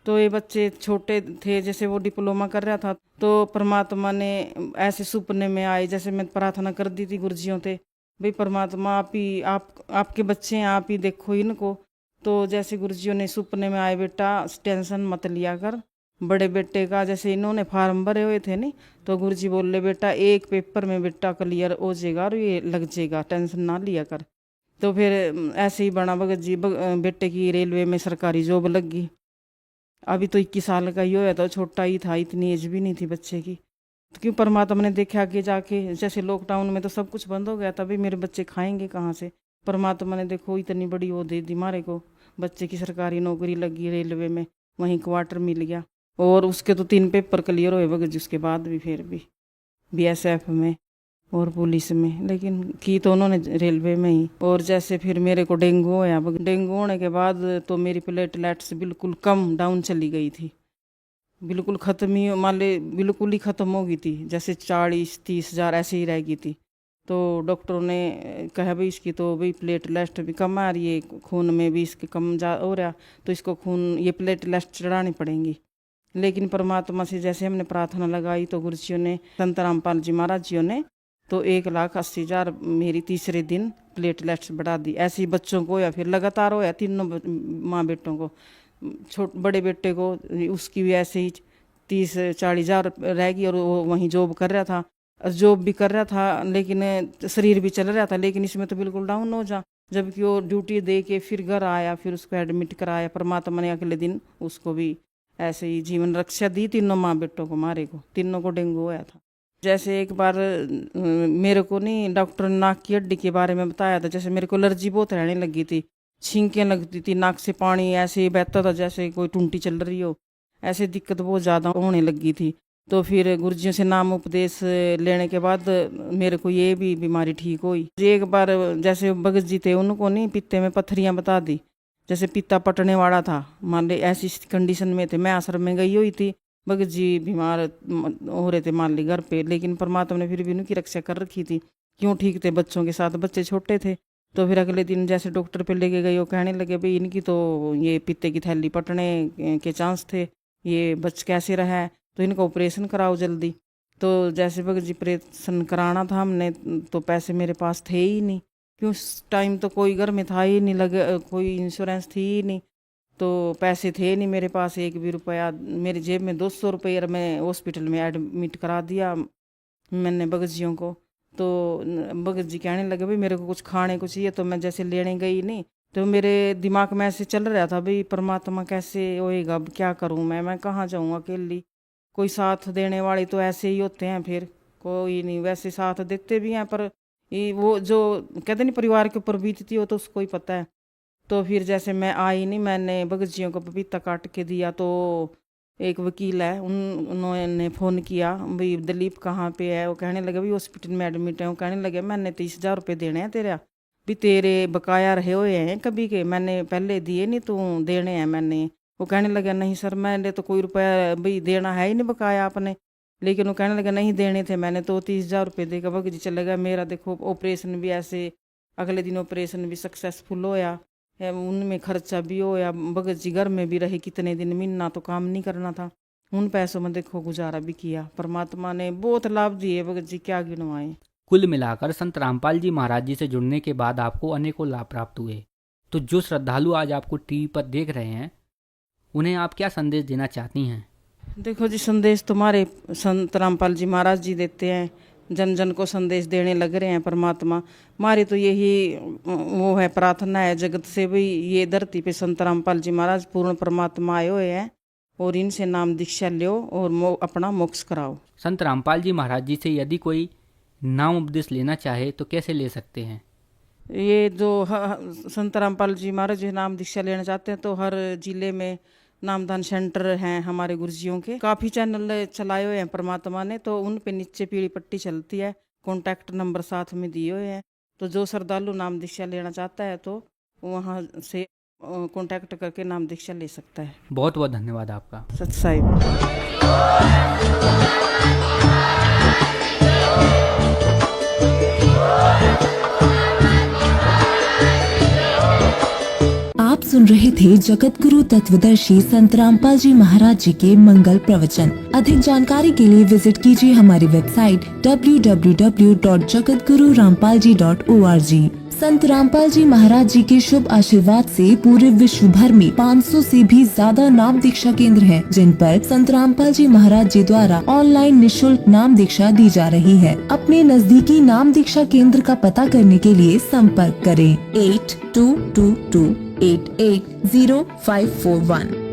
तो ये बच्चे छोटे थे, जैसे वो डिप्लोमा कर रहा था, तो परमात्मा ने ऐसे सपने में आए, जैसे मैं प्रार्थना कर दी थी गुरुजियों से, भाई परमात्मा आप ही, आपके बच्चे हैं, आप ही देखो इनको। तो जैसे गुरुजियों ने सपने में आए, बेटा टेंशन मत लिया कर। बड़े बेटे का जैसे इन्होंने फार्म भरे हुए थे नहीं, तो गुरुजी बोले बेटा एक पेपर में बेटा क्लियर हो जाएगा और ये लग जाएगा, टेंशन ना लिया कर। तो फिर ऐसे ही बना भगत जी, बेटे की रेलवे में सरकारी जॉब लग गई। अभी तो 21 साल का ही होया था, छोटा ही था, इतनी एज भी नहीं थी बच्चे की। तो क्यों परमात्मा ने देखा आगे जाके, जैसे लॉकडाउन में तो सब कुछ बंद हो गया था, भाई मेरे बच्चे खाएंगे कहाँ से। परमात्मा ने देखो इतनी बड़ी वो दे दी मारे को, बच्चे की सरकारी नौकरी लगी रेलवे में, वहीं क्वार्टर मिल गया। और उसके तो 3 पेपर क्लियर हुए भगत जी, उसके बाद भी फिर भी BSF में और पुलिस में, लेकिन की तो उन्होंने रेलवे में ही। और जैसे फिर मेरे को डेंगू होया, डेंगू होने के बाद तो मेरी प्लेटलेट्स बिल्कुल कम डाउन चली गई थी, बिल्कुल ख़त्म ही, मान ले बिल्कुल ही ख़त्म हो गई थी, जैसे 40-30 हज़ार ऐसे ही रह गई थी। तो डॉक्टरों ने कहा भाई इसकी तो भाई प्लेटलेट्स भी कम आ रही है, खून में भी इसके कम जा हो रहा, तो इसको खून ये प्लेटलेट्स चढ़ानी पड़ेंगी। लेकिन परमात्मा से जैसे हमने प्रार्थना लगाई, तो गुरुजियों ने, संत रामपाल जी महाराज जियों ने तो 1,80,000 मेरी तीसरे दिन प्लेटलेट्स बढ़ा दी। ऐसे ही बच्चों को या फिर लगातार हो या तीनों माँ बेटों को, बड़े बेटे को उसकी भी ऐसे ही 30-40 हज़ार रह गई, और वो वहीं जॉब कर रहा था, जॉब भी कर रहा था, लेकिन शरीर भी चल रहा था, लेकिन इसमें तो बिल्कुल डाउन हो जा। जबकि वो ड्यूटी दे के फिर घर आया, फिर उसको एडमिट कराया, परमात्मा ने अगले दिन उसको भी ऐसे ही जीवन रक्षा दी। तीनों माँ बेटों को, मारे को तीनों को डेंगू होया था। जैसे एक बार मेरे को नहीं डॉक्टर ने नाक की हड्डी के बारे में बताया था, जैसे मेरे को एलर्जी बहुत रहने लगी थी, छींकें लगती थी, नाक से पानी ऐसे ही बहता था जैसे कोई टूंटी चल रही हो, ऐसे दिक्कत बहुत ज़्यादा होने लगी थी। तो फिर गुरुजियों से नाम उपदेश लेने के बाद मेरे को ये भी बीमारी ठीक हुई। एक बार जैसे भगत जी थे, उनको नहीं पित्ते में पत्थरियाँ बता दी, जैसे पित्ता पटने वाला था, मान ले ऐसी कंडीशन में थे। मैं आश्रम में गई हुई थी, भगत जी बीमार हो रहे थे मान ली घर पे, लेकिन परमात्मा ने फिर भी उनकी रक्षा कर रखी थी। क्यों ठीक थे, बच्चों के साथ, बच्चे छोटे थे। तो फिर अगले दिन जैसे डॉक्टर पे लेके गए, वो कहने लगे भाई इनकी तो ये पित्ते की थैली पटने के चांस थे, ये बच कैसे रहा है, तो इनका ऑपरेशन कराओ जल्दी। तो जैसे भगत जी ऑपरेशन कराना था हमने, तो पैसे मेरे पास थे ही नहीं, क्यों उस टाइम तो कोई घर में था ही नहीं, लगे कोई इंश्योरेंस थी ही नहीं, तो पैसे थे नहीं मेरे पास एक भी रुपया। मेरी जेब में 200 रुपये, मैं हॉस्पिटल में एडमिट करा दिया मैंने भगत जियों को। तो भगत जी कहने लगे भाई मेरे को कुछ खाने को चाहिए, तो मैं जैसे लेने गई नहीं, तो मेरे दिमाग में ऐसे चल रहा था भाई परमात्मा कैसे होएगा, अब क्या करूँ मैं कहाँ जाऊँ अकेली, कोई साथ देने वाले तो ऐसे ही होते हैं, फिर कोई नहीं, वैसे साथ देते भी हैं, पर ये वो जो कहते नहीं परिवार के ऊपर बीतती हो तो उसको ही पता है। तो फिर जैसे मैं आई नहीं, मैंने भगत जियों को पपीता काट के दिया, तो एक वकील है उन्होंने फ़ोन किया भाई दिलीप कहाँ पे है, वो कहने लगे भाई हॉस्पिटल में एडमिट है। वो कहने लगे मैंने 30,000 रुपये देने हैं तेरा, भी तेरे बकाया रहे हुए हैं कभी के, मैंने पहले दिए नहीं, तू देने हैं मैंने। वो कहने लगा नहीं सर मैंने तो कोई रुपया भाई देना है ही नहीं बकाया आपने। लेकिन वो कहने लगा नहीं देने थे मैंने तो 30,000 रुपये देगा। भगत जी चले गया। मेरा देखो ऑपरेशन भी ऐसे अगले दिन ऑपरेशन भी सक्सेसफुल होया, उनमें खर्चा भी होया। भगत जी घर में भी रहे कितने दिन, महीना तो काम नहीं करना था। उन पैसों में देखो गुजारा भी किया। परमात्मा ने बहुत लाभ दिए भगत जी, क्या गिनवाएं। कुल मिलाकर संत रामपाल जी महाराज जी से जुड़ने के बाद आपको अनेकों लाभ प्राप्त हुए। तो जो श्रद्धालु आज आपको टीवी पर देख रहे हैं उन्हें आप क्या संदेश देना चाहती हैं? देखो जी, संदेश तुम्हारे संत रामपाल जी महाराज जी देते हैं, जन जन को संदेश देने लग रहे हैं परमात्मा। हमारी तो यही वो है, प्रार्थना है जगत से भी ये धरती पे संत रामपाल जी महाराज पूर्ण परमात्मा आए हुए हैं और इनसे नाम दीक्षा लो और अपना मोक्ष कराओ। संत रामपाल जी महाराज जी से यदि कोई नाम उपदेश लेना चाहे तो कैसे ले सकते हैं? ये जो संत रामपाल जी महाराज जी नाम दीक्षा लेना चाहते हैं तो हर जिले में नामदान सेंटर हैं हमारे गुरुजियों के। काफ़ी चैनल चलाए हुए हैं परमात्मा ने, तो उन पे नीचे पीली पट्टी चलती है, कॉन्टैक्ट नंबर साथ में दिए हुए हैं। तो जो श्रद्धालु नाम दीक्षा लेना चाहता है तो वहाँ से कॉन्टैक्ट करके नाम दीक्षा ले सकता है। बहुत बहुत धन्यवाद आपका। सत साहिब। आप सुन रहे थे जगत गुरु तत्वदर्शी संत रामपाल जी महाराज जी के मंगल प्रवचन। अधिक जानकारी के लिए विजिट कीजिए हमारी वेबसाइट www.jagatgururampalji.org। संत रामपाल जी महाराज जी के शुभ आशीर्वाद से पूरे विश्व भर में 500 से भी ज्यादा नाम दीक्षा केंद्र हैं, जिन पर संत रामपाल जी महाराज जी द्वारा ऑनलाइन निशुल्क नाम दीक्षा दी जा रही है। अपने नजदीकी नाम दीक्षा केंद्र का पता करने के लिए संपर्क करें 8222880541।